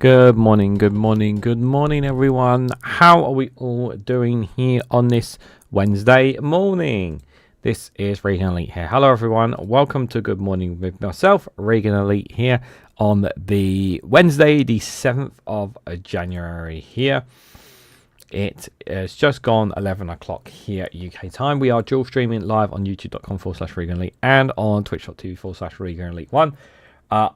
Good morning, everyone. How are we all doing here on this Wednesday morning? This is Reganelite here. Hello, everyone. Welcome to Good Morning with myself, Reganelite, here on the Wednesday, the 7th of January here. It has just gone 11 o'clock here UK time. We are dual streaming live on youtube.com/Reganelite and on twitch.tv/Reganelite1.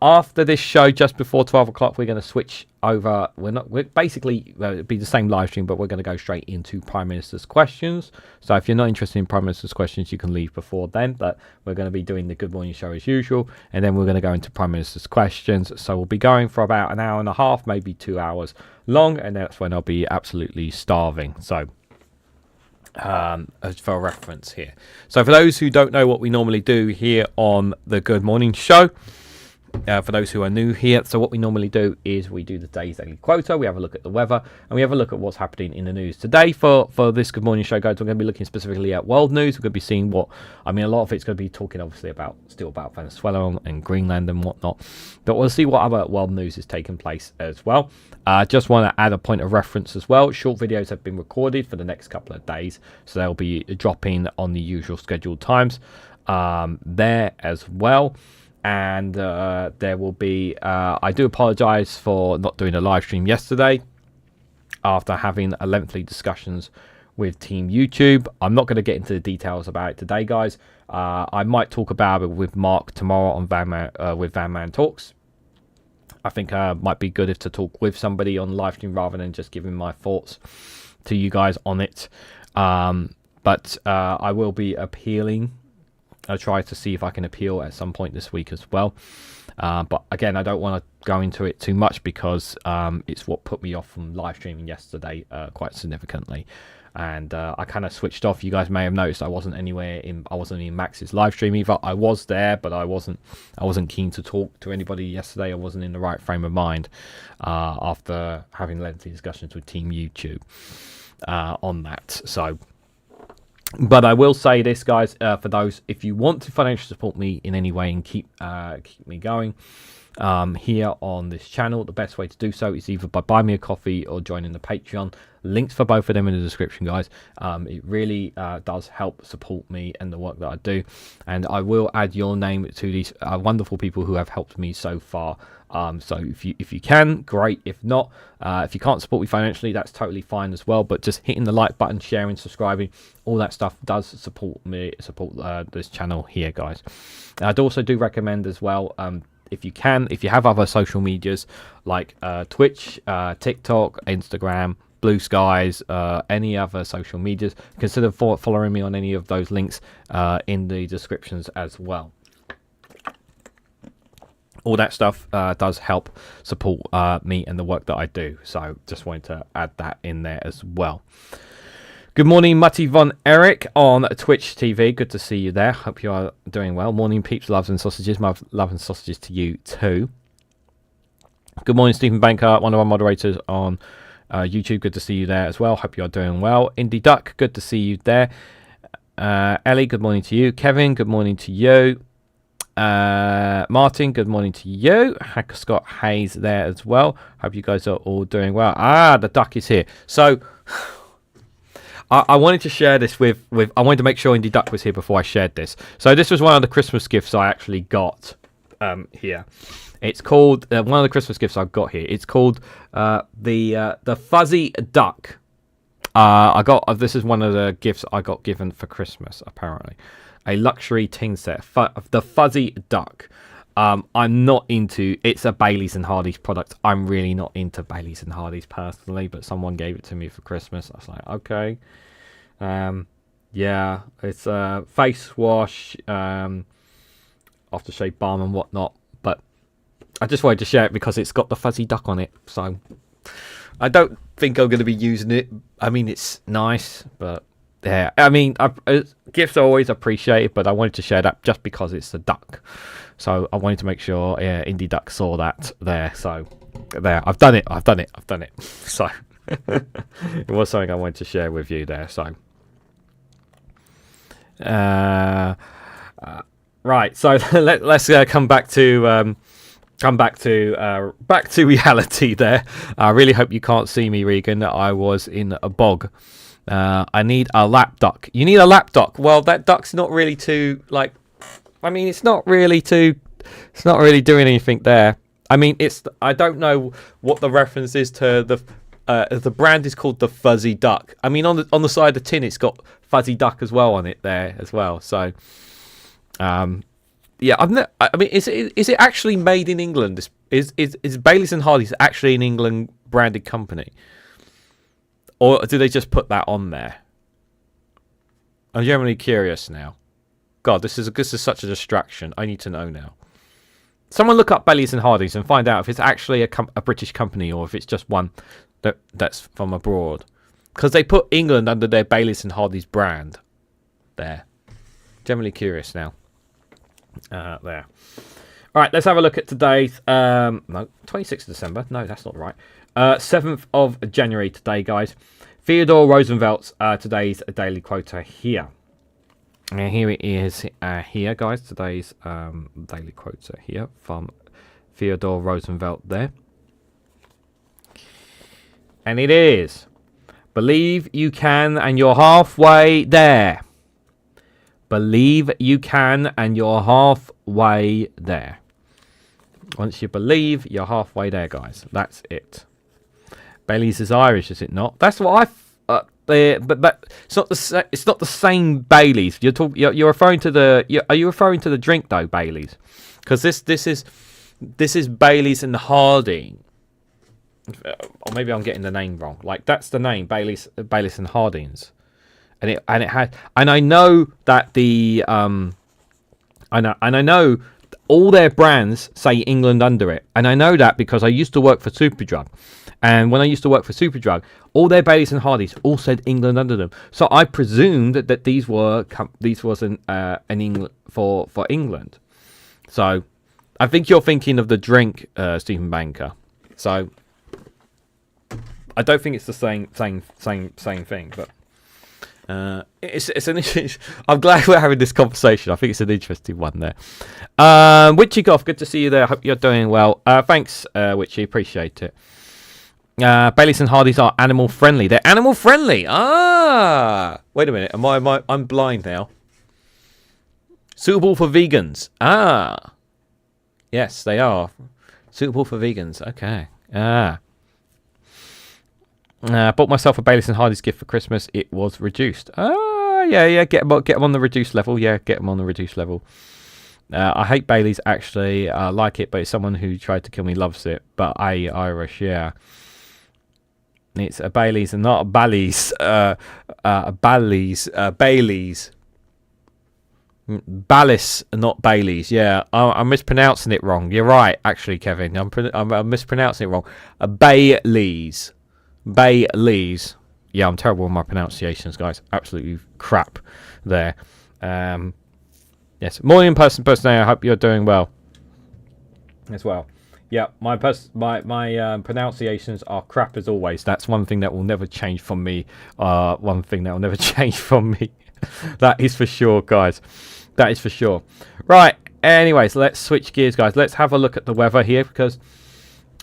After this show, just before 12 o'clock, we're going to switch over. We're basically, it'll be the same live stream, but we're going to go straight into Prime Minister's questions. So if you're not interested in Prime Minister's questions, you can leave before then. But we're going to be doing the Good Morning Show as usual. And then we're going to go into Prime Minister's questions. So we'll be going for about an hour and a half, maybe 2 hours long. And that's when I'll be absolutely starving. So as for reference here. So for those who don't know what we normally do here on the Good Morning Show, for those who are new here, so what we normally do is we do the day's daily quota, we have a look at the weather, and we have a look at what's happening in the news. Today, for this Good Morning Show, guys, we're going to be looking specifically at world news. We're going to be seeing a lot of it's going to be talking, obviously, about Venezuela and Greenland and whatnot, but we'll see what other world news is taking place as well. Just want to add a point of reference as well. Short videos have been recorded for the next couple of days, so they'll be dropping on the usual scheduled times there as well. And there will be, I do apologize for not doing a live stream yesterday after having a lengthy discussions with Team YouTube. I'm not going to get into the details about it today, guys. I might talk about it with Mark tomorrow on with Van Man Talks. I think might be good if to talk with somebody on live stream rather than just giving my thoughts to you guys on it. But I will be appealing. I'll try to see if I can appeal at some point this week as well. But again, I don't want to go into it too much because it's what put me off from live streaming yesterday quite significantly. And I kind of switched off. You guys may have noticed I wasn't in Max's live stream either. I was there, but I wasn't keen to talk to anybody yesterday. I wasn't in the right frame of mind after having lengthy discussions with Team YouTube on that. So. But I will say this, guys, for those, if you want to financially support me in any way and keep me going here on this channel, the best way to do so is either by buying me a coffee or joining the Patreon. Links for both of them in the description, guys. It really does help support me and the work that I do. And I will add your name to these wonderful people who have helped me so far. So if you can, great. If not, if you can't support me financially, that's totally fine as well. But just hitting the like button, sharing, subscribing, all that stuff does support this channel here, guys. I'd also do recommend as well, if you have other social medias like Twitch, TikTok, Instagram, Blue Skies, any other social medias, consider following me on any of those links in the descriptions as well. All that stuff does help support me and the work that I do. So just wanted to add that in there as well. Good morning, Mutty Von Eric on Twitch TV. Good to see you there. Hope you are doing well. Morning, peeps, loves and sausages. My love and sausages to you too. Good morning, Stephen Banker, one of our moderators on YouTube. Good to see you there as well. Hope you are doing well. Indie Duck, good to see you there. Ellie, good morning to you. Kevin, good morning to you. Martin, good morning to you. Hacker Scott Hayes there as well. Hope you guys are all doing well. The duck is here. So I wanted to share this with I wanted to make sure Indie Duck was here before I shared this. So this was one of the Christmas gifts I actually got here. It's called one of the Christmas gifts I've got here. It's called the Fuzzy Duck. This is one of the gifts I got given for Christmas, apparently. A luxury tin set, the Fuzzy Duck. I'm not into, it's a Baileys and Hardy's product. I'm really not into Baileys and Hardy's personally, but someone gave it to me for Christmas. I was like, okay. Yeah, it's a face wash, aftershave balm and whatnot. But I just wanted to share it because it's got the Fuzzy Duck on it. So I don't think I'm going to be using it. I mean, it's nice, but yeah, I mean, gifts are always appreciated, but I wanted to share that just because it's a duck. So I wanted to make sure Indie Duck saw that there. So there, I've done it. So it was something I wanted to share with you there. So right, so let's come back to come back to reality there. I really hope you can't see me, Regan. I was in a bog. I need a lap duck. You need a lap duck. Well, that duck's not really too, like, I mean, it's not really doing anything there. I mean, I don't know what the reference is to the brand is called the Fuzzy Duck. I mean, on the side of the tin, it's got Fuzzy Duck as well on it there as well. So, yeah, I mean, is it actually made in England? Is Baileys and Hardy's actually an England branded company, or do they just put that on there? I'm genuinely curious now. God, this is such a distraction. I need to know now. Someone look up Baileys and Hardy's and find out if it's actually a British company or if it's just one that's from abroad. Because they put England under their Baileys and Hardy's brand there. Generally curious now. There. All right, let's have a look at today's... no, 26th of December. No, that's not right. 7th of January today, guys. Theodore Roosevelt's today's daily quota here. And here it is here, guys. Today's daily quotes are here from Theodore Roosevelt there. And it is, believe you can and you're halfway there. Believe you can and you're halfway there. Once you believe, you're halfway there, guys. That's it. Baileys is Irish, is it not? That's what but it's not the same Baileys. You're referring to the. Are you referring to the drink though, Baileys? Because this is Baileys and Harding. Or maybe I'm getting the name wrong. Like that's the name, Baileys and Hardings, and it had. And I know that the I know all their brands say England under it, and I know that because I used to work for Superdrug. And when I used to work for Superdrug, all their Baileys and Hardys all said England under them. So I presumed that these wasn't an England for England. So I think you're thinking of the drink, Stephen Banker. So I don't think it's the same thing. But it's an issue. I'm glad we're having this conversation. I think it's an interesting one there. Witchy Goth, good to see you there. Hope you're doing well. Thanks, Witchy. Appreciate it. Baileys and Hardys are animal friendly. They're animal friendly. Ah, wait a minute. I'm blind now. Suitable for vegans. Ah, yes, they are suitable for vegans. Okay. Bought myself a Baileys and Hardys gift for Christmas. It was reduced. Yeah. Get them on the reduced level. Yeah, get them on the reduced level. I hate Baileys. Actually, I like it, but it's someone who tried to kill me loves it. But Irish, yeah. It's a Baileys and not a Baileys. Baileys. Ballis, not Baileys. Yeah, I'm mispronouncing it wrong. You're right, actually, Kevin. I'm mispronouncing it wrong. Baileys. Baileys. Yeah, I'm terrible with my pronunciations, guys. Absolutely crap there. Yes. Morning, person. I hope you're doing well as well. Yeah, my pronunciations are crap as always. That's one thing that will never change from me. One thing that will never change from me. That is for sure, guys. That is for sure. Right. Anyways, let's switch gears, guys. Let's have a look at the weather here because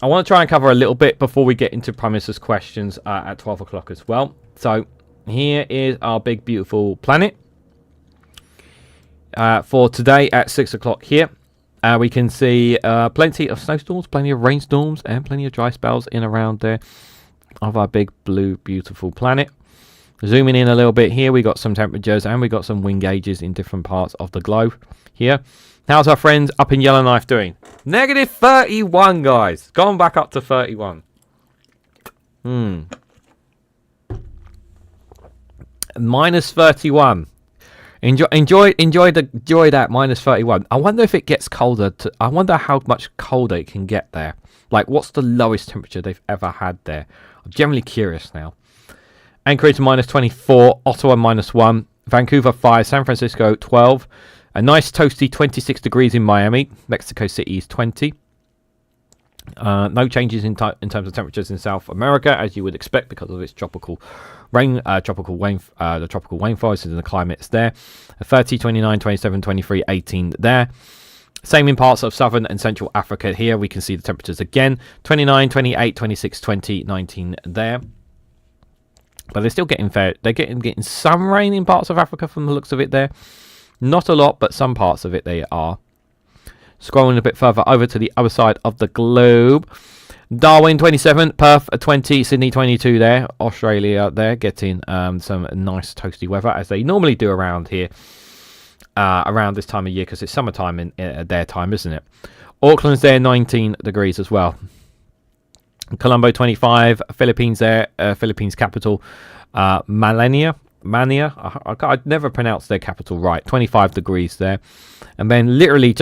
I want to try and cover a little bit before we get into Prime Minister's questions at 12 o'clock as well. So here is our big, beautiful planet for today at 6 o'clock here. We can see plenty of snowstorms, plenty of rainstorms, and plenty of dry spells in around there of our big, blue, beautiful planet. Zooming in a little bit here, we got some temperatures and we got some wind gauges in different parts of the globe here. How's our friends up in Yellowknife doing? Negative 31, guys. Gone back up to 31. Minus 31. Enjoy that minus 31. I wonder if it gets colder. I wonder how much colder it can get there. Like, what's the lowest temperature they've ever had there? I'm generally curious now. Anchorage minus 24, Ottawa minus 1, Vancouver 5, San Francisco 12, a nice toasty 26 degrees in Miami, Mexico City is 20. No changes in terms of temperatures in South America, as you would expect because of its tropical rain, the tropical rainforest and the climates there. 30, 29, 27, 23, 18 there. Same in parts of southern and central Africa. Here we can see the temperatures again, 29, 28, 26, 20, 19 there. But they're still getting fair. They're getting some rain in parts of Africa from the looks of it there. Not a lot, but some parts of it they are. Scrolling a bit further over to the other side of the globe. Darwin 27, Perth 20, Sydney 22 there. Australia there getting some nice toasty weather as they normally do around here. Around this time of year because it's summertime in their time, isn't it? Auckland's there 19 degrees as well. Colombo 25, Philippines there, Philippines capital, Mania. I'd never pronounced their capital right. 25 degrees there, and then literally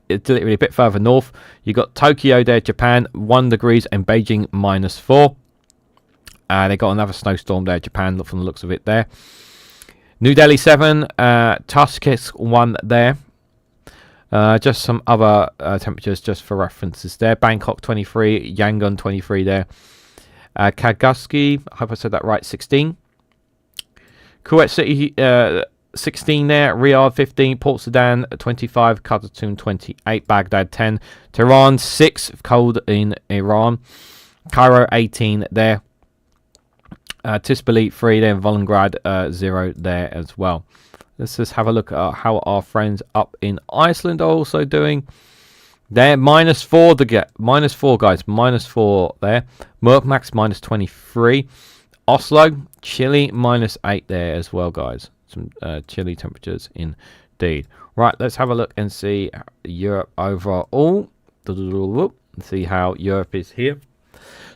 literally a bit further north, you got Tokyo there, Japan 1 degrees, and Beijing -4. They got another snowstorm there, Japan, from the looks of it there. New Delhi 7, Tashkent 1 there. Just some other temperatures just for references there. Bangkok 23, Yangon 23 there. Kagaski, I hope I said that right, 16. Kuwait City 16 there. Riyadh 15. Port Sudan 25. Khartoum 28. Baghdad 10. Tehran 6. Cold in Iran. Cairo 18 there. Tisbali 3 there. Volgograd 0 there as well. Let's just have a look at how our friends up in Iceland are also doing. They're -4 to get. -4, guys. -4 there. Murkmax -23. Oslo, chilly -8 there as well, guys. Some chilly temperatures indeed. Right, let's have a look and see Europe overall. See how Europe is here.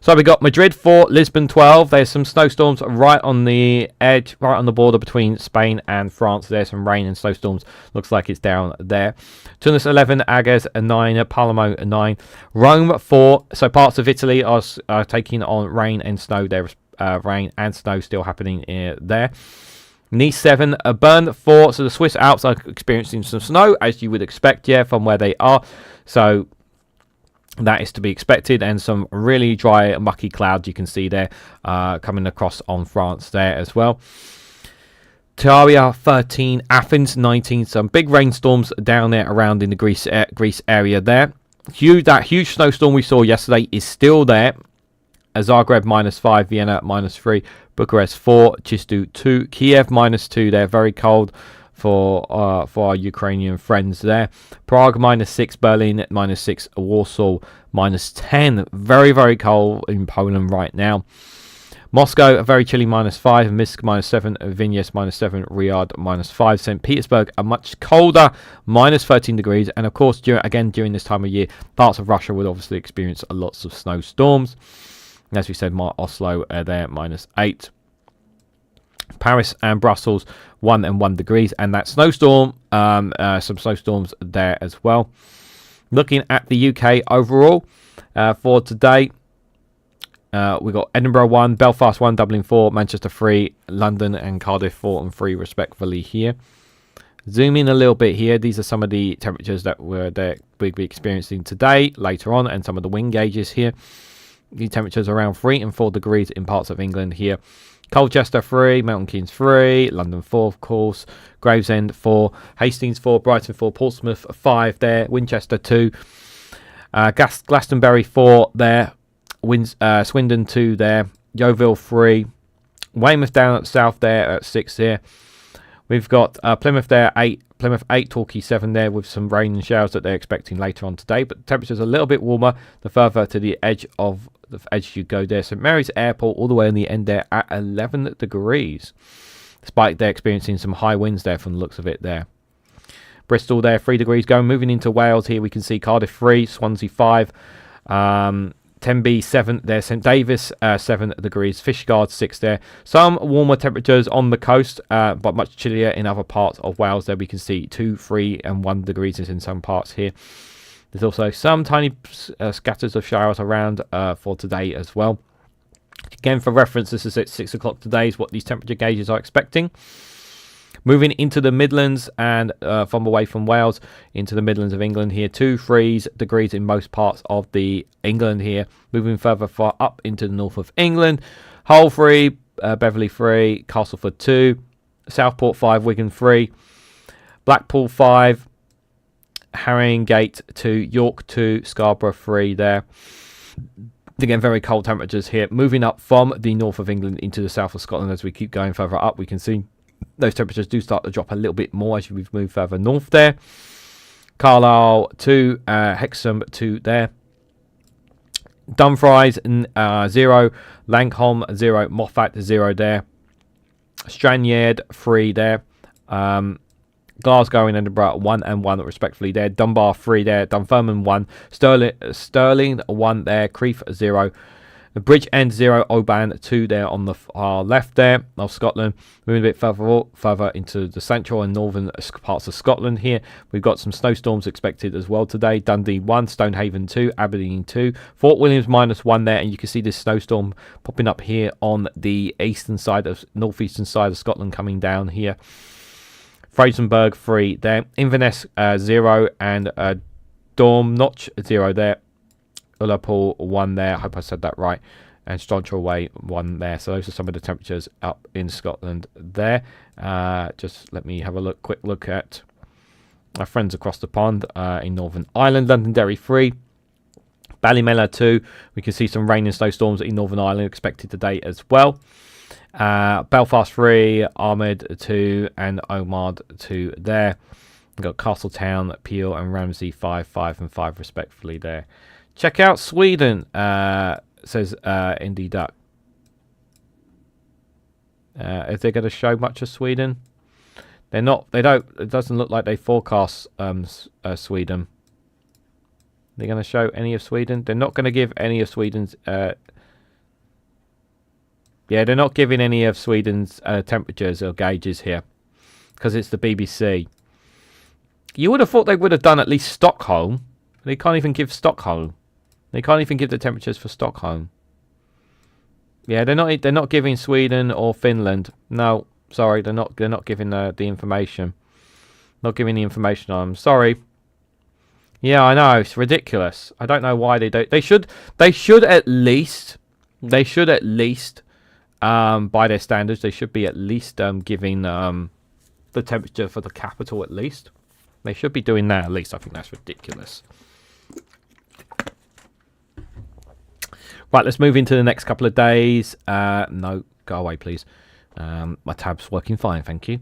So we got Madrid 4, Lisbon 12. There's some snowstorms right on the edge, right on the border between Spain and France. There's some rain and snowstorms. Looks like it's down there. Tunis 11, Agaz 9, Palermo 9, Rome 4. So parts of Italy are taking on rain and snow. There's rain and snow still happening there. Nice 7, Bern 4. So the Swiss Alps are experiencing some snow, as you would expect, yeah, from where they are. So that is to be expected, and some really dry, mucky clouds you can see there coming across on France there as well. Taria 13, Athens 19. Some big rainstorms down there around in the Greece area there. That huge snowstorm we saw yesterday is still there. Zagreb -5, Vienna -3, Bucharest 4, Chistu 2, Kiev -2 there. Very cold for our Ukrainian friends there. Prague -6, Berlin -6, Warsaw -10. Very, very cold in Poland right now. Moscow, a very chilly -5, Minsk -7, Vilnius -7, Riyadh -5, St. Petersburg, a much colder -13 degrees. And of course, during this time of year, parts of Russia would obviously experience lots of snowstorms. As we said, Oslo there -8. Paris and Brussels 1 and 1 degrees, and that snowstorm, some snowstorms there as well. Looking at the UK overall for today, we got Edinburgh 1, Belfast 1, Dublin 4, Manchester 3, London and Cardiff 4 and 3 respectively here. Zoom in a little bit here. These are some of the temperatures that we'll be experiencing today, later on, and some of the wind gauges here. The temperatures around 3 and 4 degrees in parts of England here. Colchester 3, Milton Keynes 3, London 4, of course, Gravesend 4, Hastings 4, Brighton 4, Portsmouth 5 there, Winchester 2, Glastonbury 4 there, Swindon 2 there, Yeovil 3, Weymouth down at south there at 6 here. We've got Plymouth there 8, Plymouth 8, Torquay 7 there with some rain and showers that they're expecting later on today, but the temperature's a little bit warmer the further to the edge you go there. St Mary's Airport all the way in the end there at 11 degrees, despite they're experiencing some high winds there from the looks of it there. Bristol there 3 degrees. Moving into Wales here, we can see Cardiff 3, Swansea 5, Tenby 7 there, St Davis 7 degrees, Fishguard 6 there. Some warmer temperatures on the coast, but much chillier in other parts of Wales there. We can see 2, 3 and 1 degrees in some parts here. There's also some tiny scatters of showers around for today as well. Again, for reference, this is at 6 o'clock today is what these temperature gauges are expecting. Moving into the Midlands and from away from Wales into the Midlands of England here, 2, 3 degrees in most parts of the England here. Moving further far up into the north of England, Hull 3, Beverley 3, Castleford 2, Southport 5, Wigan 3, Blackpool 5, Haringey 2, York 2, Scarborough 3 there. Again, very cold temperatures here. Moving up from the north of England into the south of Scotland as we keep going further up, we can see those temperatures do start to drop a little bit more as we've moved further north there. Carlisle 2, Hexham 2 there. Dumfries 0, Langholm 0, Moffat 0 there. Stranyard 3 there. Glasgow and Edinburgh 1 and 1 respectively there. Dunbar 3 there. Dunfermline 1. Stirling 1 there. Crieff 0. Bridgend 0. Oban 2 there on the far left there of Scotland. Moving a bit further into the central and northern parts of Scotland here. We've got some snowstorms expected as well today. Dundee 1. Stonehaven 2. Aberdeen 2. Fort Williams -1 there. And you can see this snowstorm popping up here on the northeastern side of Scotland coming down here. Frasenburg 3 there. Inverness 0 and Dornach 0 there. Ullapool 1 there. I hope I said that right. And Strangelway 1 there. So those are some of the temperatures up in Scotland there. Just let me have a quick look at our friends across the pond in Northern Ireland. Londonderry 3. Ballymella 2. We can see some rain and snowstorms in Northern Ireland expected today as well. Belfast 3, Armagh 2 and Omagh 2 there. We've got Castletown, Peel and Ramsey 5, 5 and 5 respectively there. Check out Sweden, says Indy Duck. Is they going to show much of Sweden? They're not. They don't. It doesn't look like they forecast Sweden. They're going to show any of Sweden. They're not going to give any of Sweden's. Yeah, they're not giving any of Sweden's temperatures or gauges here because it's the BBC. You would have thought they would have done at least Stockholm. They can't even give Stockholm. They can't even give the temperatures for Stockholm. Yeah, they're not giving Sweden or Finland. No, sorry, they're not giving the information. Not giving the information on them. Sorry. Yeah, I know, it's ridiculous. I don't know why they don't. They should at least by their standards, they should be at least giving the temperature for the capital at least. They should be doing that at least. I think that's ridiculous. Right, let's move into the next couple of days. No, go away, please. My tab's working fine, thank you.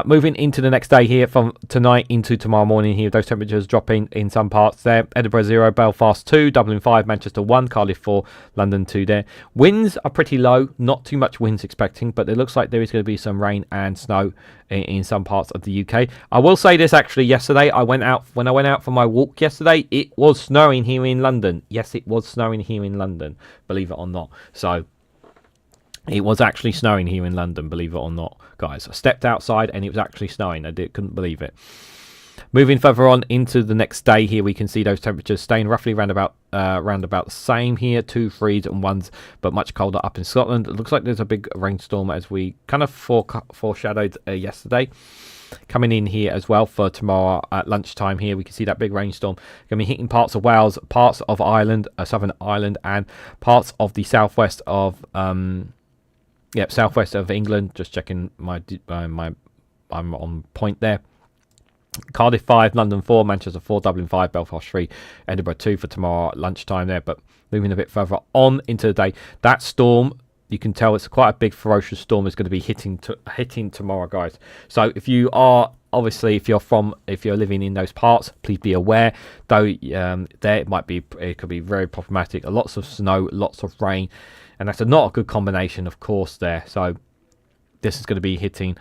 Moving into the next day here from tonight into tomorrow morning here, those temperatures dropping in some parts there. Edinburgh 0, Belfast 2, Dublin 5, Manchester 1, Cardiff 4, London 2 there. Winds are pretty low, not too much winds expecting, but it looks like there is going to be some rain and snow in some parts of the UK. I will say this actually, yesterday when I went out for my walk yesterday, it was snowing here in London. Yes, it was snowing here in London, believe it or not. So it was actually snowing here in London, believe it or not, guys. I stepped outside and it was actually snowing. Couldn't believe it. Moving further on into the next day here, we can see those temperatures staying roughly round about the same here. 2, 3s and 1s, but much colder up in Scotland. It looks like there's a big rainstorm as we kind of foreshadowed yesterday. Coming in here as well for tomorrow at lunchtime here. We can see that big rainstorm going to be hitting parts of Wales, parts of Ireland, Southern Ireland, and parts of the southwest of southwest of England. Just checking I'm on point there. Cardiff 5, London 4, Manchester 4, Dublin 5, Belfast 3, Edinburgh 2 for tomorrow lunchtime there. But moving a bit further on into the day, that storm, you can tell it's quite a big ferocious storm, is going to be hitting tomorrow, guys. So if you are if you're living in those parts, please be aware. Though it could be very problematic. Lots of snow, lots of rain, and that's not a good combination, of course. There, so this is going to be hitting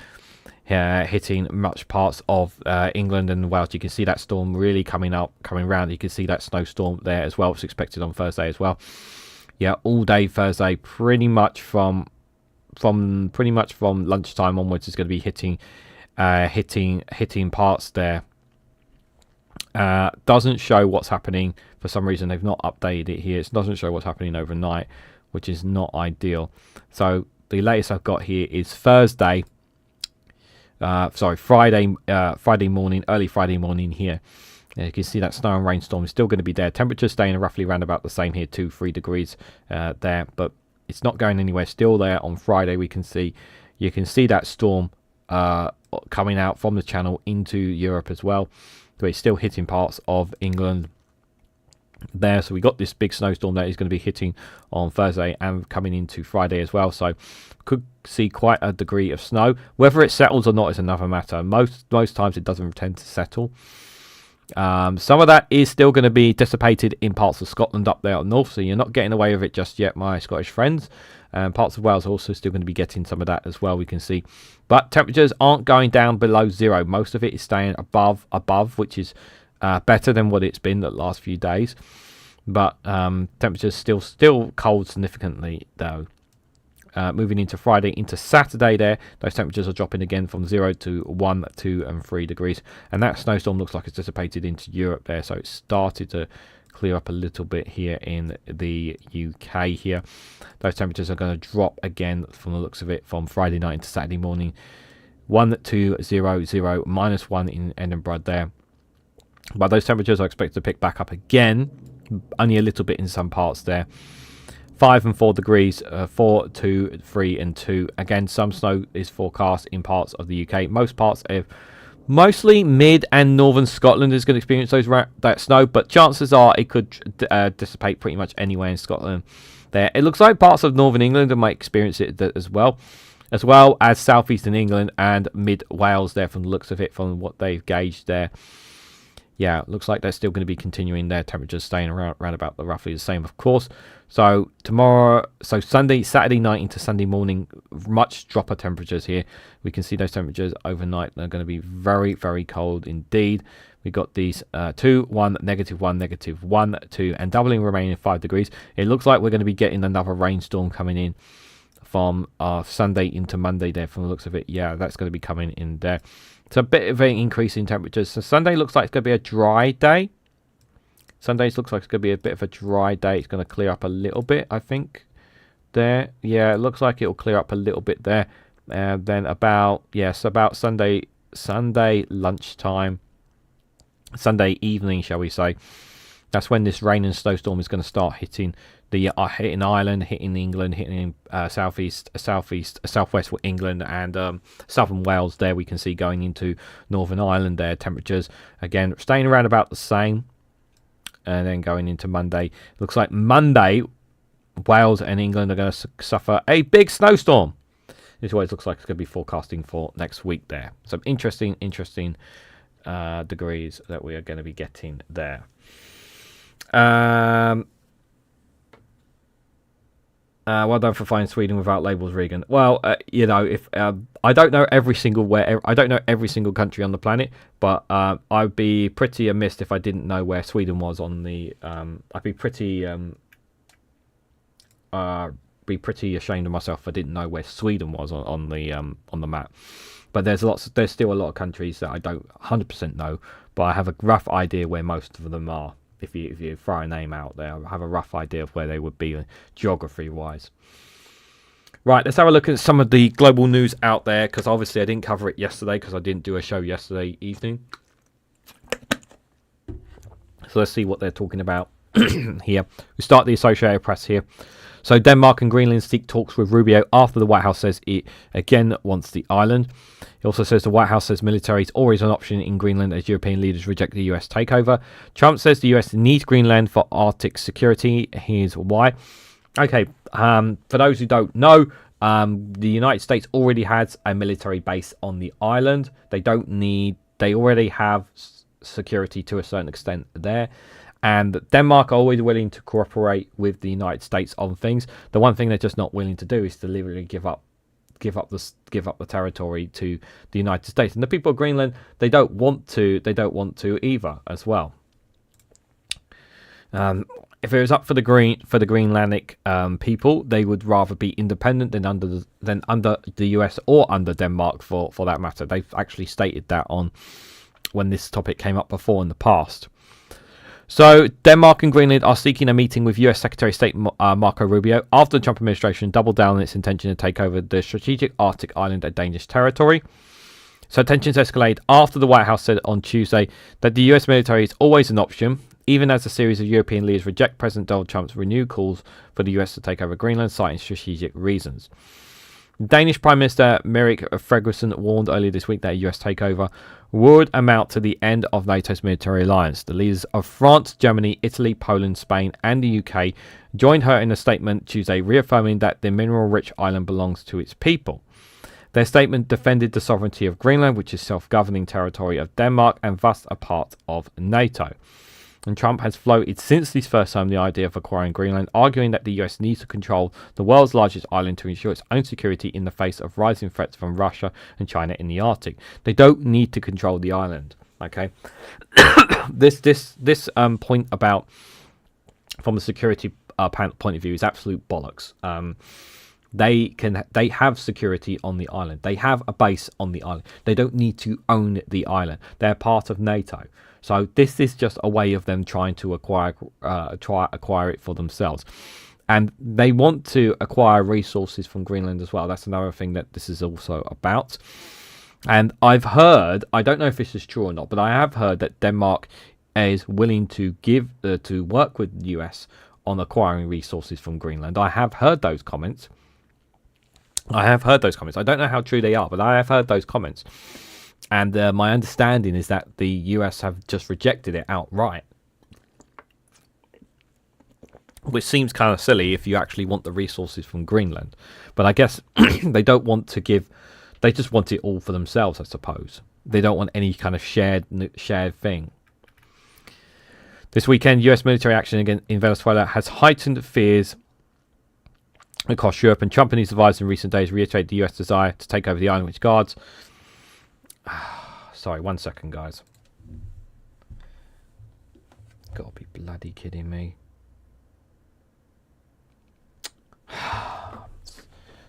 much parts of England and Wales. You can see that storm really coming round. You can see that snowstorm there as well. It's expected on Thursday as well. Yeah, all day Thursday, pretty much from lunchtime onwards, is going to be hitting parts there. Doesn't show what's happening. For some reason, they've not updated it here. It doesn't show what's happening overnight, which is not ideal. So the latest I've got here is Friday morning, early Friday morning here. You can see that snow and rainstorm is still going to be there. Temperatures staying roughly around about the same here, 2-3 degrees there, but it's not going anywhere. Still there on Friday. You can see that storm coming out from the channel into Europe as well. So it's still hitting parts of England there. So we got this big snowstorm that is going to be hitting on Thursday and coming into Friday as well. So could see quite a degree of snow. Whether it settles or not is another matter. Most times it doesn't tend to settle. Some of that is still going to be dissipated in parts of Scotland up there up north, so you're not getting away with it just yet, my Scottish friends. Parts of Wales are also still going to be getting some of that as well, we can see. But temperatures aren't going down below zero. Most of it is staying above, which is better than what it's been the last few days. But temperatures still cold significantly, though. Moving into Friday, into Saturday there, those temperatures are dropping again from 0 to 1, 2 and 3 degrees. And that snowstorm looks like it's dissipated into Europe there, so it's started to clear up a little bit here in the UK here. Those temperatures are going to drop again from the looks of it from Friday night into Saturday morning. 1, 2, 0, 0, -1 in Edinburgh there. But those temperatures are expected to pick back up again, only a little bit in some parts there. 5 and 4 degrees, 4, 2, 3 and 2. Again, some snow is forecast in parts of the UK. Most parts of mostly mid and northern Scotland is going to experience that snow, but chances are it could dissipate pretty much anywhere in Scotland there. It looks like parts of northern England might experience it as well as southeastern England and mid Wales there from the looks of it, from what they've gauged there. Yeah, looks like they're still going to be continuing their temperatures staying around about roughly the same, of course. So Saturday night into Sunday morning, much drop of temperatures here. We can see those temperatures overnight are going to be very, very cold indeed. We've got these 2, 1, -1, -1, 2, and doubling remaining 5 degrees. It looks like we're going to be getting another rainstorm coming in from Sunday into Monday there, from the looks of it. Yeah, that's going to be coming in there. It's a bit of an increase in temperatures. So Sunday looks like it's going to be a dry day. Sundays looks like it's going to be a bit of a dry day. It's going to clear up a little bit, I think. There. Yeah, it looks like it'll clear up a little bit there. Then about Sunday lunchtime, Sunday evening, shall we say. That's when this rain and snowstorm is going to start hitting Ireland, hitting England, hitting southwest England and southern Wales. There we can see going into Northern Ireland there. Temperatures again staying around about the same, and then going into Monday. Looks like Monday, Wales and England are going to suffer a big snowstorm. This is what it looks like it's going to be forecasting for next week there. Some interesting degrees that we are going to be getting there. Well done for finding Sweden without labels, Regan. Well, if I don't know every single country on the planet, but I'd be pretty amiss if I didn't know where Sweden was on the. I'd be pretty ashamed of myself if I didn't know where Sweden was on the map. But there's still a lot of countries that I don't 100% know, but I have a rough idea where most of them are. If you throw a name out there, I have a rough idea of where they would be geography-wise. Right, let's have a look at some of the global news out there, because obviously I didn't cover it yesterday because I didn't do a show yesterday evening. So let's see what they're talking about here. We start the Associated Press here. So Denmark and Greenland seek talks with Rubio after the White House says it again wants the island. It also says the White House says military is always an option in Greenland as European leaders reject the US takeover. Trump says the US needs Greenland for Arctic security. Here's why. Okay, for those who don't know, the United States already has a military base on the island. They already have security to a certain extent there. And Denmark are always willing to cooperate with the United States on things. The one thing they're just not willing to do is to literally give up the territory to the United States. And the people of Greenland, they don't want to either as well. If it was up for the Greenlandic people, they would rather be independent than under the US or under Denmark for that matter. They've actually stated that on when this topic came up before in the past. So Denmark and Greenland are seeking a meeting with US Secretary of State Marco Rubio after the Trump administration doubled down on its intention to take over the strategic Arctic island at Danish territory. So tensions escalated after the White House said on Tuesday that the US military is always an option, even as a series of European leaders reject President Donald Trump's renewed calls for the US to take over Greenland, citing strategic reasons. Danish Prime Minister Mette Frederiksen warned earlier this week that a US takeover would amount to the end of NATO's military alliance. The leaders of France, Germany, Italy, Poland, Spain, and the UK joined her in a statement Tuesday reaffirming that the mineral-rich island belongs to its people. Their statement defended the sovereignty of Greenland, which is self-governing territory of Denmark and thus a part of NATO. And Trump has floated since this first time the idea of acquiring Greenland, arguing that the US needs to control the world's largest island to ensure its own security in the face of rising threats from Russia and China in the Arctic. They don't need to control the island. Okay, this point about from a security point of view is absolute bollocks. They have security on the island. They have a base on the island. They don't need to own the island. They're part of NATO. So this is just a way of them trying to acquire it for themselves. And they want to acquire resources from Greenland as well. That's another thing that this is also about. And I've heard, I don't know if this is true or not, but I have heard that Denmark is willing to to work with the US on acquiring resources from Greenland. I have heard those comments. I don't know how true they are, but I have heard those comments. And my understanding is that the US have just rejected it outright. Which seems kind of silly if you actually want the resources from Greenland. But I guess they don't want to give... They just want it all for themselves, I suppose. They don't want any kind of shared thing. This weekend, US military action in Venezuela has heightened fears across Europe, and Trump and his advisors in recent days reiterated the US desire to take over the island, which guards... Sorry, 1 second, guys. Gotta be bloody kidding me.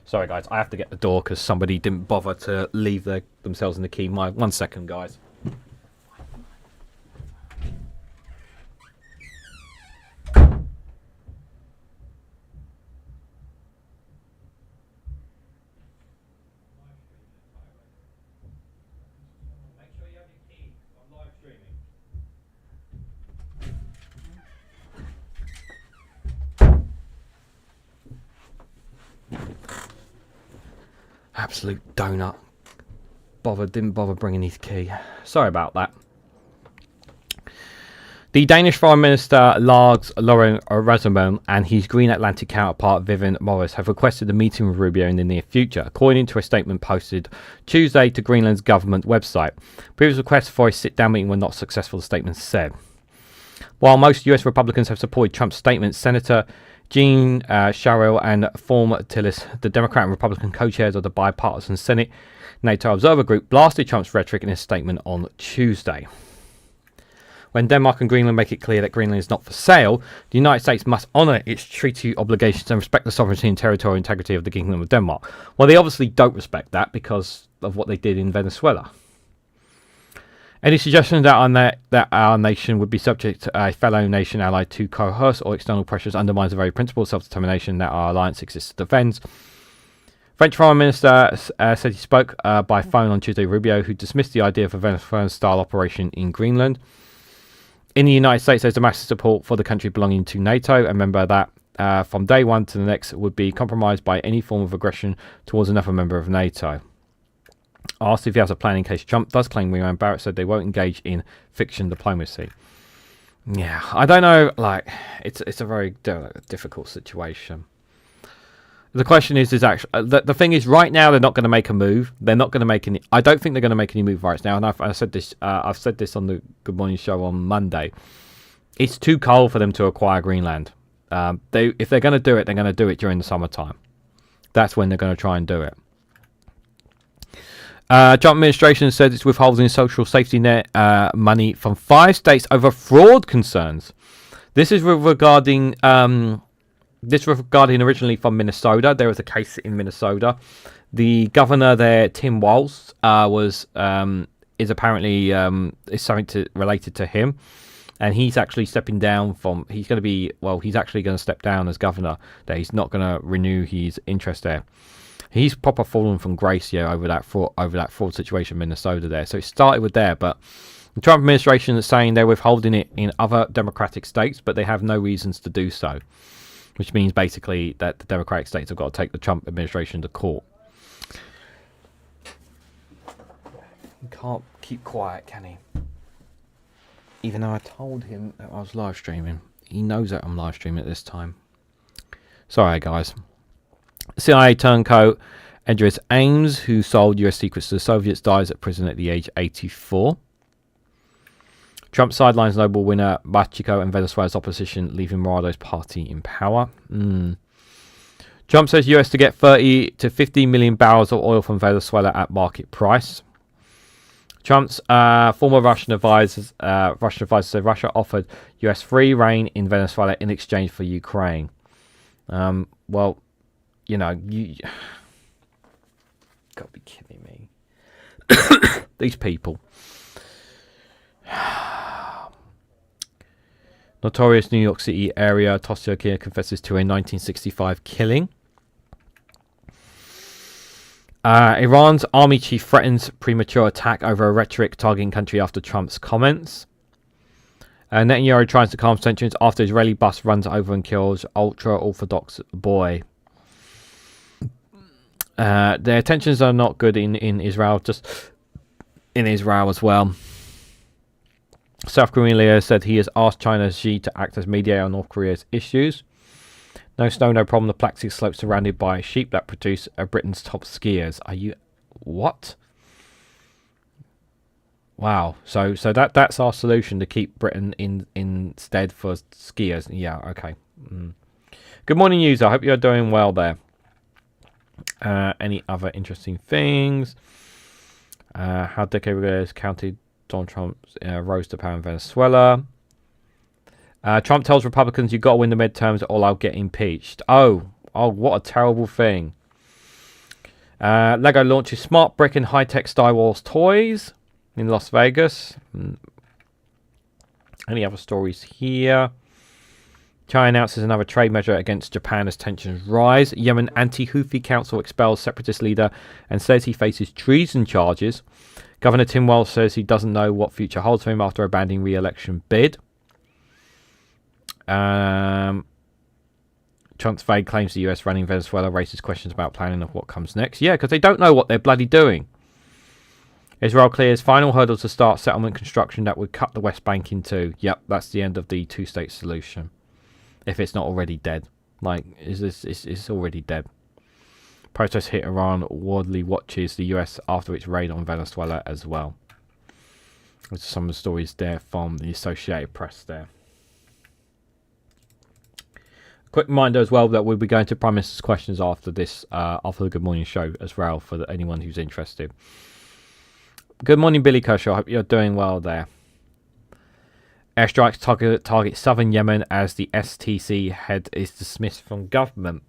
Sorry, guys, I have to get the door because somebody didn't bother to leave themselves in the key. 1 second, guys. Absolute donut. Didn't bother bringing his key. Sorry about that. The Danish Foreign Minister Lars Løkke Rasmussen and his Green Atlantic counterpart Vivian Morris have requested a meeting with Rubio in the near future, according to a statement posted Tuesday to Greenland's government website. Previous requests for a sit-down meeting were not successful, the statement said. While most US Republicans have supported Trump's statement, Senator Jean Sherrill and Form Tillis, the Democrat and Republican co-chairs of the bipartisan Senate NATO Observer Group, blasted Trump's rhetoric in his statement on Tuesday. When Denmark and Greenland make it clear that Greenland is not for sale, the United States must honour its treaty obligations and respect the sovereignty and territorial integrity of the Kingdom of Denmark. Well, they obviously don't respect that because of what they did in Venezuela. Any suggestion that our nation would be subject to a fellow nation ally to coerce or external pressures undermines the very principle of self-determination that our alliance exists to defend. French Foreign Minister said he spoke by phone on Tuesday Rubio, who dismissed the idea of a Venezuelan-style operation in Greenland. In the United States, there's a massive support for the country belonging to NATO, and remember that from day one to the next would be compromised by any form of aggression towards another member of NATO. Asked if he has a plan in case Trump does claim Remain, Barrett said they won't engage in fiction diplomacy. Yeah, I don't know. Like, it's a very difficult situation. The question is actually the thing is right now they're not going to make a move. They're not going to make any. I don't think they're going to make any move right now. And I've said this. I've said this on the Good Morning Show on Monday. It's too cold for them to acquire Greenland. If they're going to do it, they're going to do it during the summertime. That's when they're going to try and do it. Trump administration said it's withholding social safety net money from 5 states over fraud concerns. This is regarding originally from Minnesota. There was a case in Minnesota. The governor there, Tim Walz, is apparently is something related to him, and he's actually stepping down from. He's actually going to step down as governor. There, he's not going to renew his interest there. He's proper fallen from grace over that fraud situation in Minnesota there. So it started with there, but the Trump administration is saying they're withholding it in other Democratic states, but they have no reasons to do so, which means basically that the Democratic states have got to take the Trump administration to court. He can't keep quiet, can he? Even though I told him that I was live streaming. He knows that I'm live streaming at this time. Sorry, guys. CIA turncoat Edris Ames, who sold US secrets to the Soviets, dies at prison at the age of 84. Trump sidelines Nobel winner Bachiko and Venezuela's opposition, leaving Morado's party in power. Trump says US to get 30 to 50 million barrels of oil from Venezuela at market price. Trump's former Russian advisor said Russia offered US free reign in Venezuela in exchange for Ukraine. Well, you know, you gotta be kidding me. These people. Notorious New York City area Toshioka confesses to a 1965 killing. Iran's army chief threatens premature attack over a rhetoric targeting country after Trump's comments. Netanyahu tries to calm tensions after Israeli bus runs over and kills ultra-Orthodox boy. Their tensions are not good in Israel, just in Israel as well. South Korean leader said he has asked China's Xi to act as mediator on North Korea's issues. No snow, no problem. The Plaxic slopes surrounded by sheep that produce Britain's top skiers. Are you... What? Wow. So that's our solution to keep Britain instead for skiers. Yeah, okay. Good morning, user. I hope you're doing well there. Any other interesting things? How decade ago is counted Donald Trump's rose to power in Venezuela. Trump tells Republicans, you've got to win the midterms or I'll get impeached. Oh, what a terrible thing. Lego launches smart brick and high-tech Star Wars toys in Las Vegas. Any other stories here? China announces another trade measure against Japan as tensions rise. Yemen anti-Houthi council expels separatist leader and says he faces treason charges. Governor Tim Walz says he doesn't know what future holds for him after abandoning re-election bid. Trump's vague claims the US running Venezuela raises questions about planning of what comes next. Yeah, because they don't know what they're bloody doing. Israel clears final hurdles to start settlement construction that would cut the West Bank in two. Yep, that's the end of the two-state solution. If it's not already dead. Like, it's already dead. Protests hit Iran. Wardley watches the US after its raid on Venezuela as well. There's some of the stories there from the Associated Press there. Quick reminder as well that we'll be going to Prime Minister's questions after this, after the Good Morning Show as well, for anyone who's interested. Good morning, Billy Kershaw. I hope you're doing well there. Airstrikes target southern Yemen as the STC head is dismissed from government.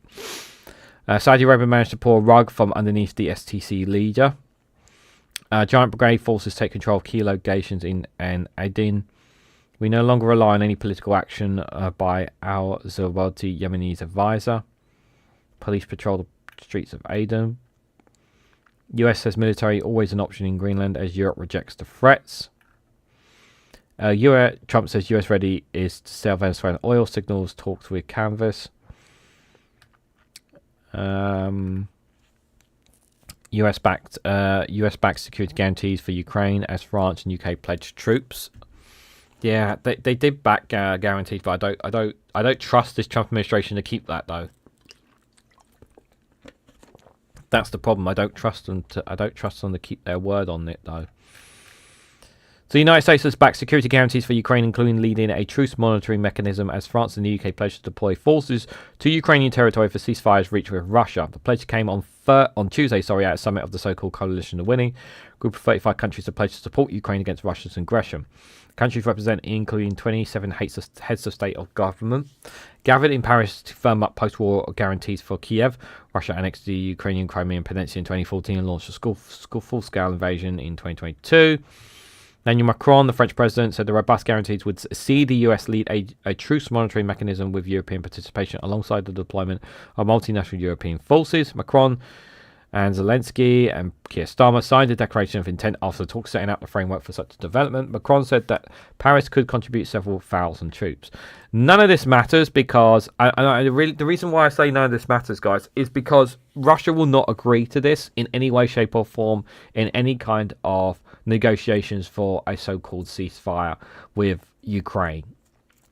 Saudi Arabia managed to pull a rug from underneath the STC leader. Giant brigade forces take control of key locations in Aden. We no longer rely on any political action by Al Zawadi, Yemeni's advisor. Police patrol the streets of Aden. US says military always an option in Greenland as Europe rejects the threats. Trump says US ready is to sell Venezuelan oil, signals talks with Canvas. US-backed security guarantees for Ukraine as France and UK pledge troops. Yeah, they did back guarantees, but I don't trust this Trump administration to keep that though. That's the problem. I don't trust them to keep their word on it though. So the United States has backed security guarantees for Ukraine, including leading a truce monitoring mechanism as France and the UK pledged to deploy forces to Ukrainian territory for ceasefires reached with Russia. The pledge came on Tuesday at a summit of the so-called Coalition of Winning. A group of 35 countries have pledged to support Ukraine against Russia's aggression. Countries represented, including 27 heads of state or government, gathered in Paris to firm up post-war guarantees for Kiev. Russia annexed the Ukrainian Crimean Peninsula in 2014 and launched a full-scale invasion in 2022. Emmanuel Macron, the French president, said the robust guarantees would see the US lead a truce monitoring mechanism with European participation alongside the deployment of multinational European forces. Macron And Zelensky and Keir Starmer signed a declaration of intent after the talks setting out the framework for such a development. Macron said that Paris could contribute several thousand troops. None of this matters because the reason why I say none of this matters, guys, is because Russia will not agree to this in any way, shape, or form in any kind of negotiations for a so-called ceasefire with Ukraine.